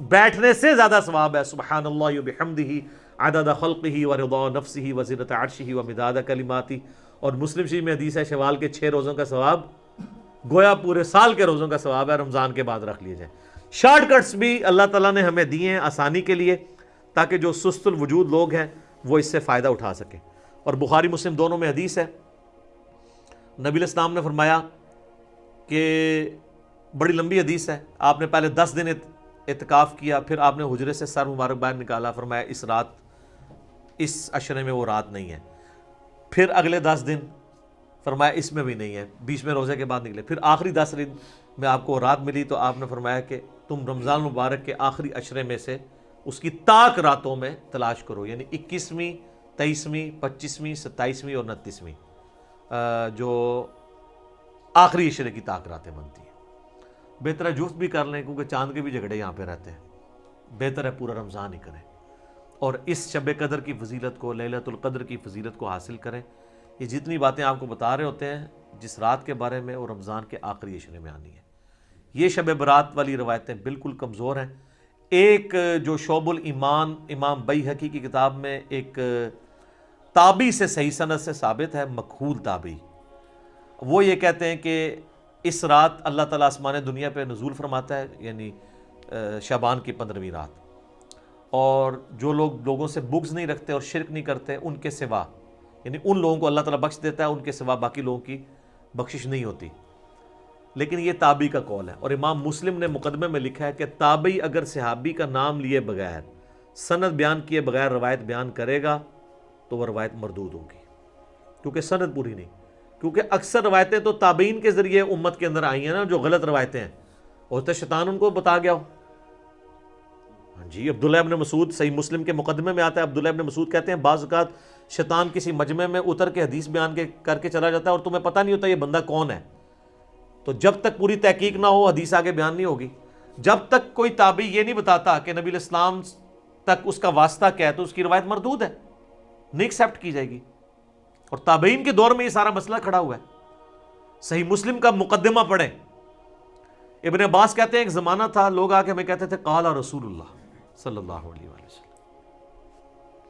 بیٹھنے سے زیادہ ثواب ہے۔ سبحان اللہ وبحمدہ عدد خلقہ ورضا نفسہ وزنۃ عرشہ ومداد کلماتہ۔ اور مسلم شریف میں حدیث ہے شوال کے 6 روزوں کا ثواب گویا پورے سال کے روزوں کا ثواب ہے، رمضان کے بعد رکھ لیے جائیں۔ شارٹ کٹس بھی اللہ تعالیٰ نے ہمیں دیے ہیں آسانی کے لیے، تاکہ جو سست الوجود لوگ ہیں وہ اس سے فائدہ اٹھا سکیں۔ اور بخاری مسلم دونوں میں حدیث ہے، نبی علیہ السلام نے فرمایا کہ بڑی لمبی حدیث ہے، آپ نے پہلے 10 دن اعتکاف کیا، پھر آپ نے حجرے سے سر مبارک باہر نکالا، فرمایا اس عشرے میں وہ رات نہیں ہے۔ پھر اگلے 10 دن فرمایا اس میں بھی نہیں ہے، 20ویں روزے کے بعد نکلے، پھر آخری 10 دن میں آپ کو رات ملی، تو آپ نے فرمایا کہ تم رمضان مبارک کے آخری عشرے میں سے اس کی طاق راتوں میں تلاش کرو، یعنی 21ویں 23ویں 25ویں 27ویں اور 29ویں جو آخری عشرے کی طاق راتیں بنتی ہیں۔ بہتر ہے جفت بھی کر لیں، کیونکہ چاند کے بھی جھگڑے یہاں پہ رہتے ہیں، بہتر ہے پورا رمضان ہی کریں اور اس شب قدر کی فضیلت کو، لیلۃ القدر کی فضیلت کو حاصل کریں۔ یہ جتنی باتیں آپ کو بتا رہے ہوتے ہیں جس رات کے بارے میں، وہ رمضان کے آخری عشرے میں آنی ہے۔ یہ شب برات والی روایتیں بالکل کمزور ہیں۔ ایک جو شعب الایمان امام بیہقی کی کتاب میں ایک تابعی سے صحیح سند سے ثابت ہے، مکحول تابعی، وہ یہ کہتے ہیں کہ اس رات اللہ تعالیٰ آسمان دنیا پہ نزول فرماتا ہے، یعنی شعبان کی 15ویں رات، اور جو لوگوں سے بغض نہیں رکھتے اور شرک نہیں کرتے، ان کے سوا، یعنی ان لوگوں کو اللہ تعالیٰ بخش دیتا ہے، ان کے سوا باقی لوگوں کی بخشش نہیں ہوتی۔ لیکن یہ تابعی کا قول ہے، اور امام مسلم نے مقدمے میں لکھا ہے کہ تابعی اگر صحابی کا نام لیے بغیر، سند بیان کیے بغیر روایت بیان کرے گا تو وہ روایت مردود ہوگی، کیونکہ سند پوری نہیں، کیونکہ اکثر روایتیں تو تابعین کے ذریعے امت کے اندر آئی ہیں نا، جو غلط روایتیں ہیں، ہوتا ہے شیطان ان کو بتا گیا ہو۔ ہاں جی، عبداللہ ابن مسعود، صحیح مسلم کے مقدمے میں آتا ہے، عبداللہ ابن مسعود کہتے ہیں بعض اوقات شیطان کسی مجمع میں اتر کے حدیث بیان کر کے چلا جاتا ہے اور تمہیں پتہ نہیں ہوتا یہ بندہ کون ہے، تو جب تک پوری تحقیق نہ ہو حدیث آگے بیان نہیں ہوگی۔ جب تک کوئی تابعی یہ نہیں بتاتا کہ نبی علیہ السلام تک اس کا واسطہ کیا ہے، تو اس کی روایت مردود ہے، نہیں ایکسیپٹ کی جائے گی۔ اور تابعین کے دور میں یہ سارا مسئلہ کھڑا ہوا ہے۔ صحیح مسلم کا مقدمہ پڑھیں، ابن عباس کہتے ہیں ایک زمانہ تھا لوگ آ کے ہمیں کہتے تھے قال رسول اللہ صلی اللہ علیہ وآلہ وسلم،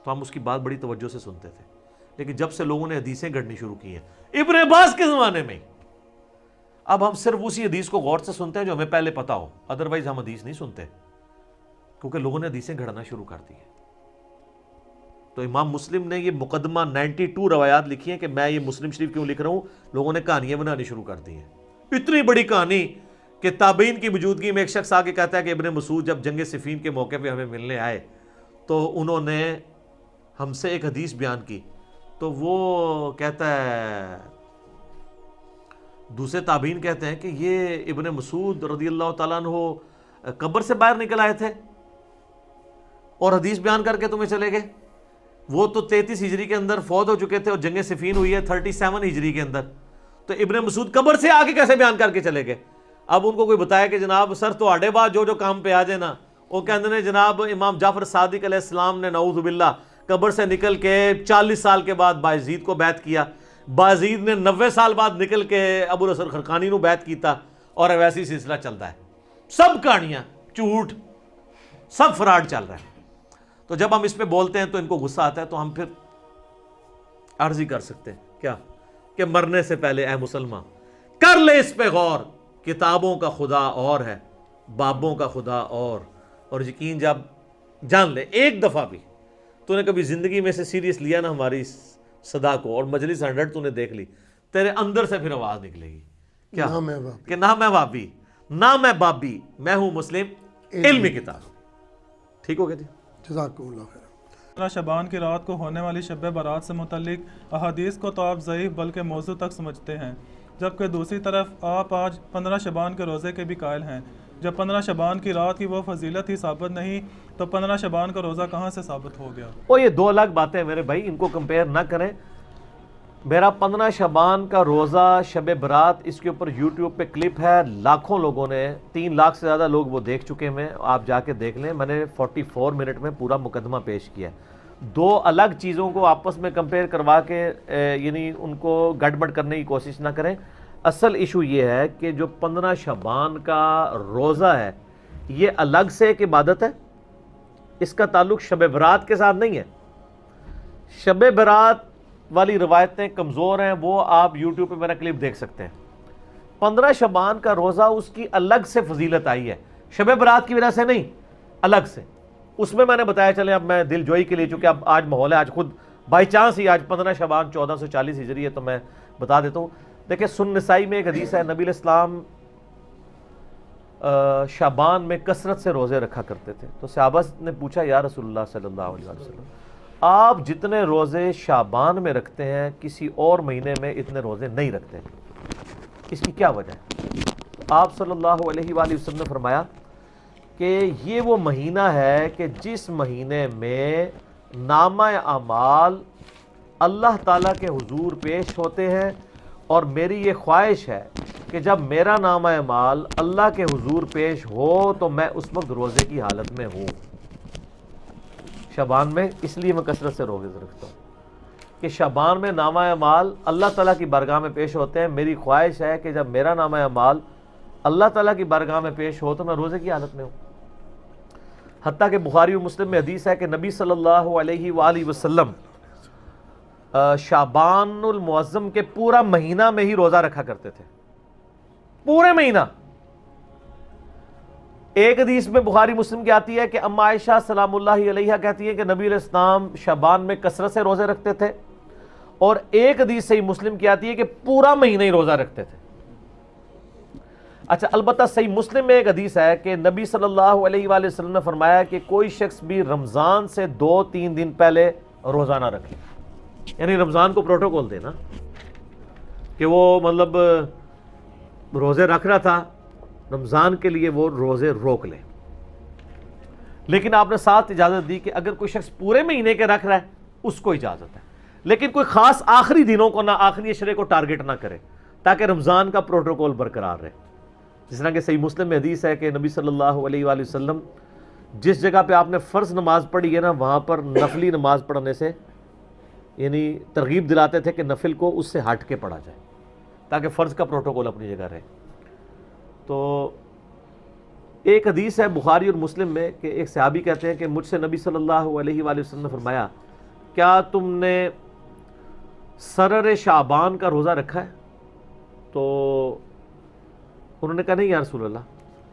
تو ہم اس کی بات بڑی توجہ سے سنتے تھے، لیکن جب سے لوگوں نے حدیثیں گھڑنی شروع کی ہیں ابن عباس کے زمانے میں، اب ہم صرف اسی حدیث کو غور سے سنتے ہیں جو ہمیں پہلے پتا ہو، ادروائز ہم حدیث نہیں سنتے، کیونکہ لوگوں نے حدیثیں گھڑنا شروع کر دی ہیں۔ تو امام مسلم نے یہ مقدمہ 92 روایات لکھی ہیں کہ میں یہ مسلم شریف کیوں لکھ رہا ہوں. لوگوں نے کہانیاں بنانی شروع کر دی ہیں، اتنی بڑی کہانی کہ تابعین کی موجودگی میں ایک شخص آگے کہتا ہے کہ ابن مسعود جب جنگ صفین کے موقع پہ ہمیں ملنے آئے تو انہوں نے ہم سے ایک حدیث بیان کی. تو وہ کہتا ہے، دوسرے تابعین کہتے ہیں کہ یہ ابن مسعود رضی اللہ تعالیٰ عنہ قبر سے باہر نکل آئے تھے اور حدیث بیان کر کے تمہیں چلے گئے. وہ تو 33 ہجری کے اندر فوت ہو چکے تھے اور جنگ صفین ہوئی ہے 37 ہجری کے اندر. تو ابن مسعود قبر سے آگے کیسے بیان کر کے چلے گئے؟ اب ان کو کوئی بتایا کہ جناب سر تو آڑے بعد جو کام پہ آ جائے نا، وہ کہتے ہیں جناب امام جعفر صادق علیہ السلام نے نعوذ باللہ قبر سے نکل کے 40 سال کے بعد بایزید کو بیعت کیا، بایزید نے 90 سال بعد نکل کے ابو الحسن خرقانی کو بیعت کیتا، اور ویسی سلسلہ چلتا ہے. سب کہانیاں جھوٹ، سب فراڈ چل رہا ہے. تو جب ہم اس پہ بولتے ہیں تو ان کو غصہ آتا ہے، تو ہم پھر عرض ہی کر سکتے ہیں کیا کہ مرنے سے پہلے اے مسلمان کر لے اس پہ غور، کتابوں کا خدا اور ہے، بابوں کا خدا اور یقین جب جان لے ایک دفعہ بھی تو نے کبھی زندگی میں سے سیریس لیا نا ہماری صدا کو، اور مجلس 100 تو نے دیکھ لی، تیرے اندر سے پھر آواز نکلے گی کیا کہ نہ میں وابی نہ میں بابی، میں ہوں مسلم علمی کتاب. ٹھیک ہو گیا جی، جزاکم اللہ خیر. 15 شعبان کی رات کو ہونے والی شب برات سے متعلق احادیث کو تو آپ ضعیف بلکہ موضوع تک سمجھتے ہیں، جبکہ دوسری طرف آپ آج 15 شعبان کے روزے کے بھی قائل ہیں. جب 15 شعبان کی رات کی وہ فضیلت ہی ثابت نہیں تو 15 شعبان کا روزہ کہاں سے ثابت ہو گیا؟ وہ یہ دو الگ باتیں ہیں میرے بھائی، ان کو کمپیئر نہ کریں. میرا 15 شعبان کا روزہ شب برات، اس کے اوپر یوٹیوب پہ کلپ ہے، لاکھوں لوگوں نے، 3 لاکھ سے زیادہ لوگ وہ دیکھ چکے ہیں. آپ جا کے دیکھ لیں، میں نے 44 منٹ میں پورا مقدمہ پیش کیا. دو الگ چیزوں کو آپس میں کمپیئر کروا کے یعنی ان کو گڑبڑ کرنے کی کوشش نہ کریں. اصل ایشو یہ ہے کہ جو 15 شعبان کا روزہ ہے یہ الگ سے ایک عبادت ہے، اس کا تعلق شب برات کے ساتھ نہیں ہے. شب برات والی روایتیں کمزور ہیں، وہ آپ یوٹیوب پہ میرا کلپ دیکھ سکتے ہیں. 15 شعبان کا روزہ اس کی الگ سے فضیلت آئی ہے، شب برات کی وجہ سے نہیں، الگ سے. اس میں نے بتایا، چلیں اب میں دل جوئی کے لیے، چونکہ اب آج ماحول ہے، آج خود بائی چانس ہی آج 15 شعبان 1440 ہجری ہے، تو میں بتا دیتا ہوں. دیکھیں سنن نسائی میں ایک حدیث ہے، نبی علیہ السلام شعبان میں کثرت سے روزے رکھا کرتے تھے. تو صحابہ نے پوچھا یا رسول اللہ صلی اللہ علیہ وسلم، آپ جتنے روزے شعبان میں رکھتے ہیں کسی اور مہینے میں اتنے روزے نہیں رکھتے، اس کی کیا وجہ ہے؟ آپ صلی اللہ علیہ وآلہ وسلم نے فرمایا کہ یہ وہ مہینہ ہے کہ جس مہینے میں نامہ اعمال اللہ تعالیٰ کے حضور پیش ہوتے ہیں، اور میری یہ خواہش ہے کہ جب میرا نامہ اعمال اللہ کے حضور پیش ہو تو میں اس وقت روزے کی حالت میں ہوں. شعبان میں اس لیے میں کثرت سے روزے رکھتا ہوں کہ شعبان میں نامہ اعمال اللہ تعالیٰ کی بارگاہ میں پیش ہوتے ہیں. میری خواہش ہے کہ جب میرا نامہ اعمال اللہ تعالیٰ کی بارگاہ میں پیش ہو تو میں روزے کی حالت میں ہوں. حتیٰ کہ بخاری و مسلم میں حدیث ہے کہ نبی صلی اللہ علیہ وآلہ وسلم شعبان المعظم کے پورا مہینہ میں ہی روزہ رکھا کرتے تھے، پورے مہینہ. ایک حدیث میں بخاری مسلم کی آتی ہے کہ اما عائشہ سلام اللہ علیہا کہتی ہیں کہ نبی علیہ السلام شعبان میں کثرت سے روزے رکھتے تھے، اور ایک حدیث صحیح مسلم کی آتی ہے کہ پورا مہینہ ہی روزہ رکھتے تھے. اچھا، البتہ صحیح مسلم میں ایک حدیث ہے کہ نبی صلی اللہ علیہ وآلہ وسلم نے فرمایا کہ کوئی شخص بھی رمضان سے 2-3 دن پہلے روزہ نہ رکھے. یعنی رمضان کو پروٹوکول دینا کہ وہ مطلب روزے رکھ رہا تھا، رمضان کے لیے وہ روزے روک لے. لیکن آپ نے ساتھ اجازت دی کہ اگر کوئی شخص پورے مہینے کے رکھ رہا ہے اس کو اجازت ہے، لیکن کوئی خاص آخری دنوں کو نہ، آخری عشرے کو ٹارگٹ نہ کرے تاکہ رمضان کا پروٹوکول برقرار رہے. جس طرح کہ صحیح مسلم میں حدیث ہے کہ نبی صلی اللہ علیہ وآلہ وسلم جس جگہ پہ آپ نے فرض نماز پڑھی ہے نا، وہاں پر نفلی نماز پڑھنے سے یعنی ترغیب دلاتے تھے کہ نفل کو اس سے ہٹ کے پڑھا جائے تاکہ فرض کا پروٹوکول اپنی جگہ رہے. تو ایک حدیث ہے بخاری اور مسلم میں کہ ایک صحابی کہتے ہیں کہ مجھ سے نبی صلی اللہ علیہ وآلہ وسلم نے فرمایا کیا تم نے سرر شعبان کا روزہ رکھا ہے؟ تو انہوں نے کہا نہیں یا رسول اللہ.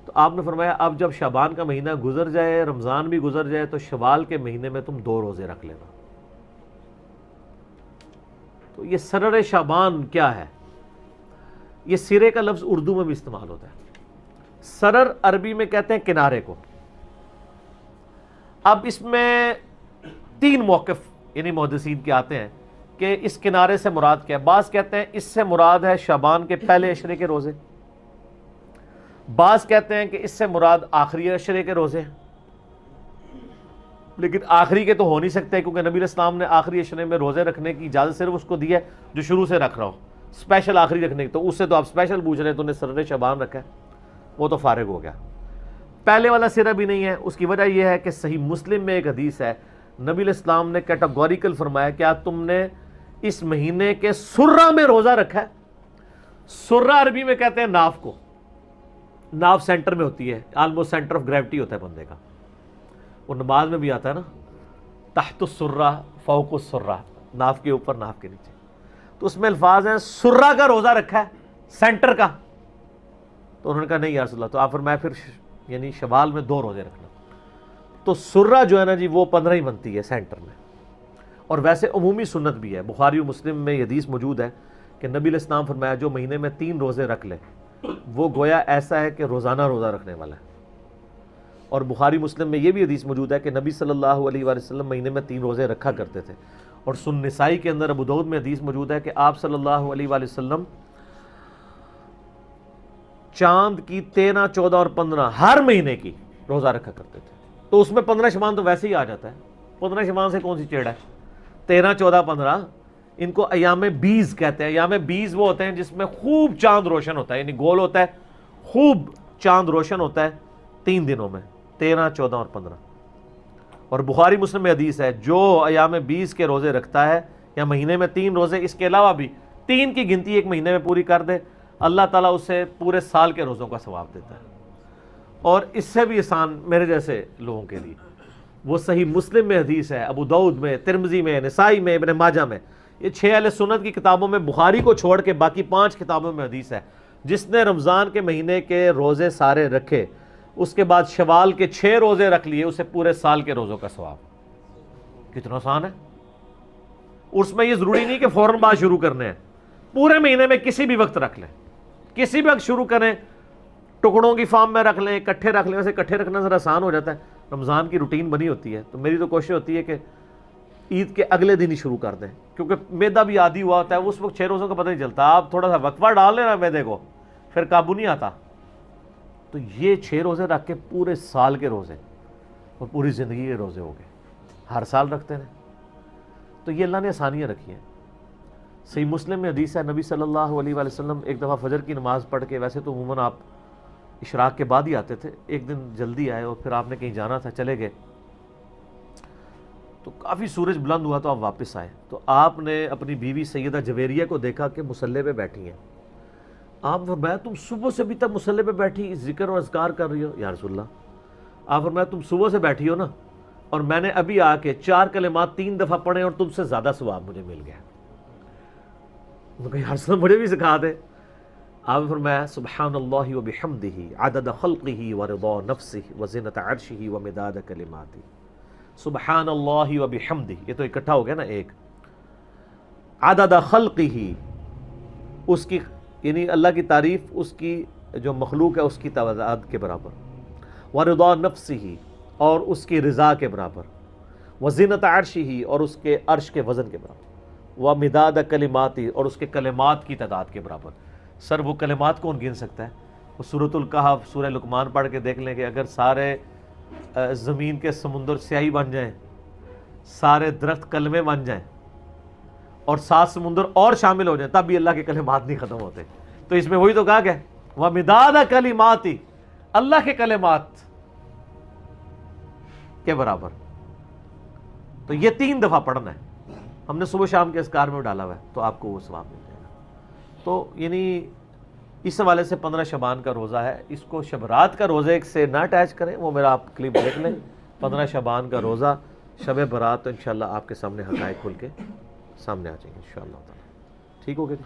تو آپ نے فرمایا اب جب شعبان کا مہینہ گزر جائے، رمضان بھی گزر جائے، تو شوال کے مہینے میں تم 2 روزے رکھ لینا. تو یہ سرر شعبان کیا ہے؟ یہ سرے کا لفظ اردو میں بھی استعمال ہوتا ہے. سرر عربی میں کہتے ہیں کنارے کو. اب اس میں 3 موقف یعنی محدثین کے آتے ہیں کہ اس کنارے سے مراد کیا ہے. بعض کہتے ہیں اس سے مراد ہے شعبان کے پہلے عشرے کے روزے، بعض کہتے ہیں کہ اس سے مراد آخری عشرے کے روزے ہیں. لیکن آخری کے تو ہو نہیں سکتے کیونکہ نبی علیہ السلام نے آخری عشرے میں روزے رکھنے کی اجازت صرف اس کو دی ہے جو شروع سے رکھ رہا ہو. اسپیشل آخری رکھنے کی تو اس سے تو آپ اسپیشل پوچھ رہے ہیں، تو نے سرر شعبان رکھا ہے، وہ تو فارغ ہو گیا. پہلے والا سرہ بھی نہیں ہے. اس کی وجہ یہ ہے کہ صحیح مسلم میں ایک حدیث ہے، نبی علیہ السلام نے کیٹاگوریکل فرمایا کیا تم نے اس مہینے کے سرہ میں روزہ رکھا ہے. سرہ عربی میں کہتے ہیں ناف کو. ناف سینٹر میں ہوتی ہے، آلموسٹ سینٹر آف گریوٹی ہوتا ہے بندے کا. وہ نماز میں بھی آتا ہے نا، تحت السرہ فوق السرہ، ناف کے اوپر ناف کے نیچے. تو اس میں الفاظ ہیں سرہ کا روزہ رکھا ہے، سینٹر کا. تو انہوں نے کہا نہیں یا رسول اللہ. تو آپ فرمایا پھر یعنی شوال میں 2 روزے رکھنا. تو سرہ جو ہے نا جی وہ 15 ہی بنتی ہے سینٹر میں. اور ویسے عمومی سنت بھی ہے، بخاری و مسلم میں یہ حدیث موجود ہے کہ نبی علیہ السلام فرمایا جو مہینے میں 3 روزے رکھ لے وہ گویا ایسا ہے کہ روزانہ روزہ رکھنے والا ہے. اور بخاری مسلم میں یہ بھی حدیث موجود ہے کہ نبی صلی اللہ علیہ وآلہ وسلم مہینے میں 3 روزے رکھا کرتے تھے. اور سنن نسائی کے اندر ابو داؤد میں حدیث موجود ہے کہ آپ صلی اللہ علیہ وآلہ وسلم چاند کی 13، 14 اور 15 ہر مہینے کی روزہ رکھا کرتے تھے. تو اس میں 15 شعبان تو ویسے ہی آ جاتا ہے. 15 شعبان سے کون سی چیڑ ہے؟ 13، 14، 15 ان کو ایام بیز کہتے ہیں. ایام بیز وہ ہوتے ہیں جس میں خوب چاند روشن ہوتا ہے، یعنی گول ہوتا ہے، خوب چاند روشن ہوتا ہے 3 دنوں میں، 13، 14 اور 15. اور بخاری مسلم میں حدیث ہے جو ایام 20 کے روزے رکھتا ہے یا مہینے میں 3 روزے اس کے علاوہ بھی 3 کی گنتی ایک مہینے میں پوری کر دے، اللہ تعالیٰ اسے پورے سال کے روزوں کا ثواب دیتا ہے. اور اس سے بھی آسان میرے جیسے لوگوں کے لیے وہ صحیح مسلم میں حدیث ہے، ابو داؤد میں، ترمذی میں، نسائی میں، ابن ماجہ میں. یہ 6 اہل سنت کی کتابوں میں بخاری کو چھوڑ کے باقی 5 کتابوں میں حدیث ہے جس نے رمضان کے مہینے کے روزے سارے رکھے اس کے بعد شوال کے 6 روزے رکھ لیے اسے پورے سال کے روزوں کا ثواب. کتنا آسان ہے. اس میں یہ ضروری نہیں کہ فوراً بعد شروع کرنے ہیں، پورے مہینے میں کسی بھی وقت رکھ لیں، کسی بھی وقت شروع کریں. ٹکڑوں کی فارم میں رکھ لیں، اکٹھے رکھ لیں. ویسے اکٹھے رکھنا ذرا آسان ہو جاتا ہے، رمضان کی روٹین بنی ہوتی ہے. تو میری تو کوشش ہوتی ہے کہ عید کے اگلے دن ہی شروع کر دیں کیونکہ میدا بھی عادی ہوا ہوتا ہے، اس وقت 6 روزوں کا پتہ نہیں چلتا. آپ تھوڑا سا وقفہ ڈال لینا میدے کو پھر قابو نہیں آتا. تو یہ 6 روزے رکھ کے پورے سال کے روزے اور پوری زندگی کے روزے ہو گئے، ہر سال رکھتے ہیں. تو یہ اللہ نے آسانیاں رکھی ہیں. صحیح مسلم میں حدیث ہے نبی صلی اللہ علیہ وآلہ وسلم ایک دفعہ فجر کی نماز پڑھ کے، ویسے تو عموماً آپ اشراق کے بعد ہی آتے تھے، ایک دن جلدی آئے اور پھر آپ نے کہیں جانا تھا چلے گئے تو کافی سورج بلند ہوا تو آپ واپس آئے. تو آپ نے اپنی بیوی سیدہ جویریہ کو دیکھا کہ مصلی پہ بیٹھی ہیں. آپ فرمایا تم صبح سے ابھی تک مصلی پہ بیٹھی ذکر اور اذکار کر رہی ہو؟ یا رسول اللہ. آپ فرمایا تم صبح سے بیٹھی ہو نا، اور میں نے ابھی آ کے 4 کلمات 3 دفعہ پڑھے اور تم سے زیادہ ثواب مجھے مل گیا. یا رسول اللہ مجھے بھی سکھا دے. آپ فرمایا سبحان اللہ وبحمدہ عدد خلقہ ورضا نفسہ وزنۃ عرشہ ومداد کلماتہ. سبحان اللہ وبحمدہ، یہ تو اکٹھا ہو گیا نا ایک. عدد خلقہ، اس کی یعنی اللہ کی تعریف اس کی جو مخلوق ہے اس کی تعداد کے برابر، ورضا نفسہ اور اس کی رضا کے برابر، وزنۃ عرشہ اور اس کے عرش کے وزن کے برابر، ومداد کلماتہ اور اس کے کلمات کی تعداد کے برابر. سر وہ کلمات کون گن سکتا ہے؟ وہ سورۃ الکہف، سورہ لقمان پڑھ کے دیکھ لیں کہ اگر سارے زمین کے سمندر سیاہی بن جائیں، سارے درخت کلمے بن جائیں اور 7 سمندر اور شامل ہو جائیں تب بھی اللہ کے کلمات نہیں ختم ہوتے. تو اس میں وہی تو کہا کہ وَمِدَادَ کَلِمَاتِ، اللہ کے کلمات کے برابر. تو یہ 3 دفعہ پڑھنا ہے. ہم نے صبح شام کے اذکار میں ڈالا ہوا ہے تو آپ کو وہ ثواب مل جائے گا. تو یعنی اس حوالے سے 15 شعبان کا روزہ ہے. اس کو شب رات کا روزے سے نہ اٹیچ کریں، وہ میرا آپ کلپ دیکھ لیں. 15 شعبان کا روزہ، شب برات، تو انشاءاللہ آپ کے سامنے حقائق کھل کے سامنے آ جائیں گے انشاءاللہ تعالی. ٹھیک ہو گیا؟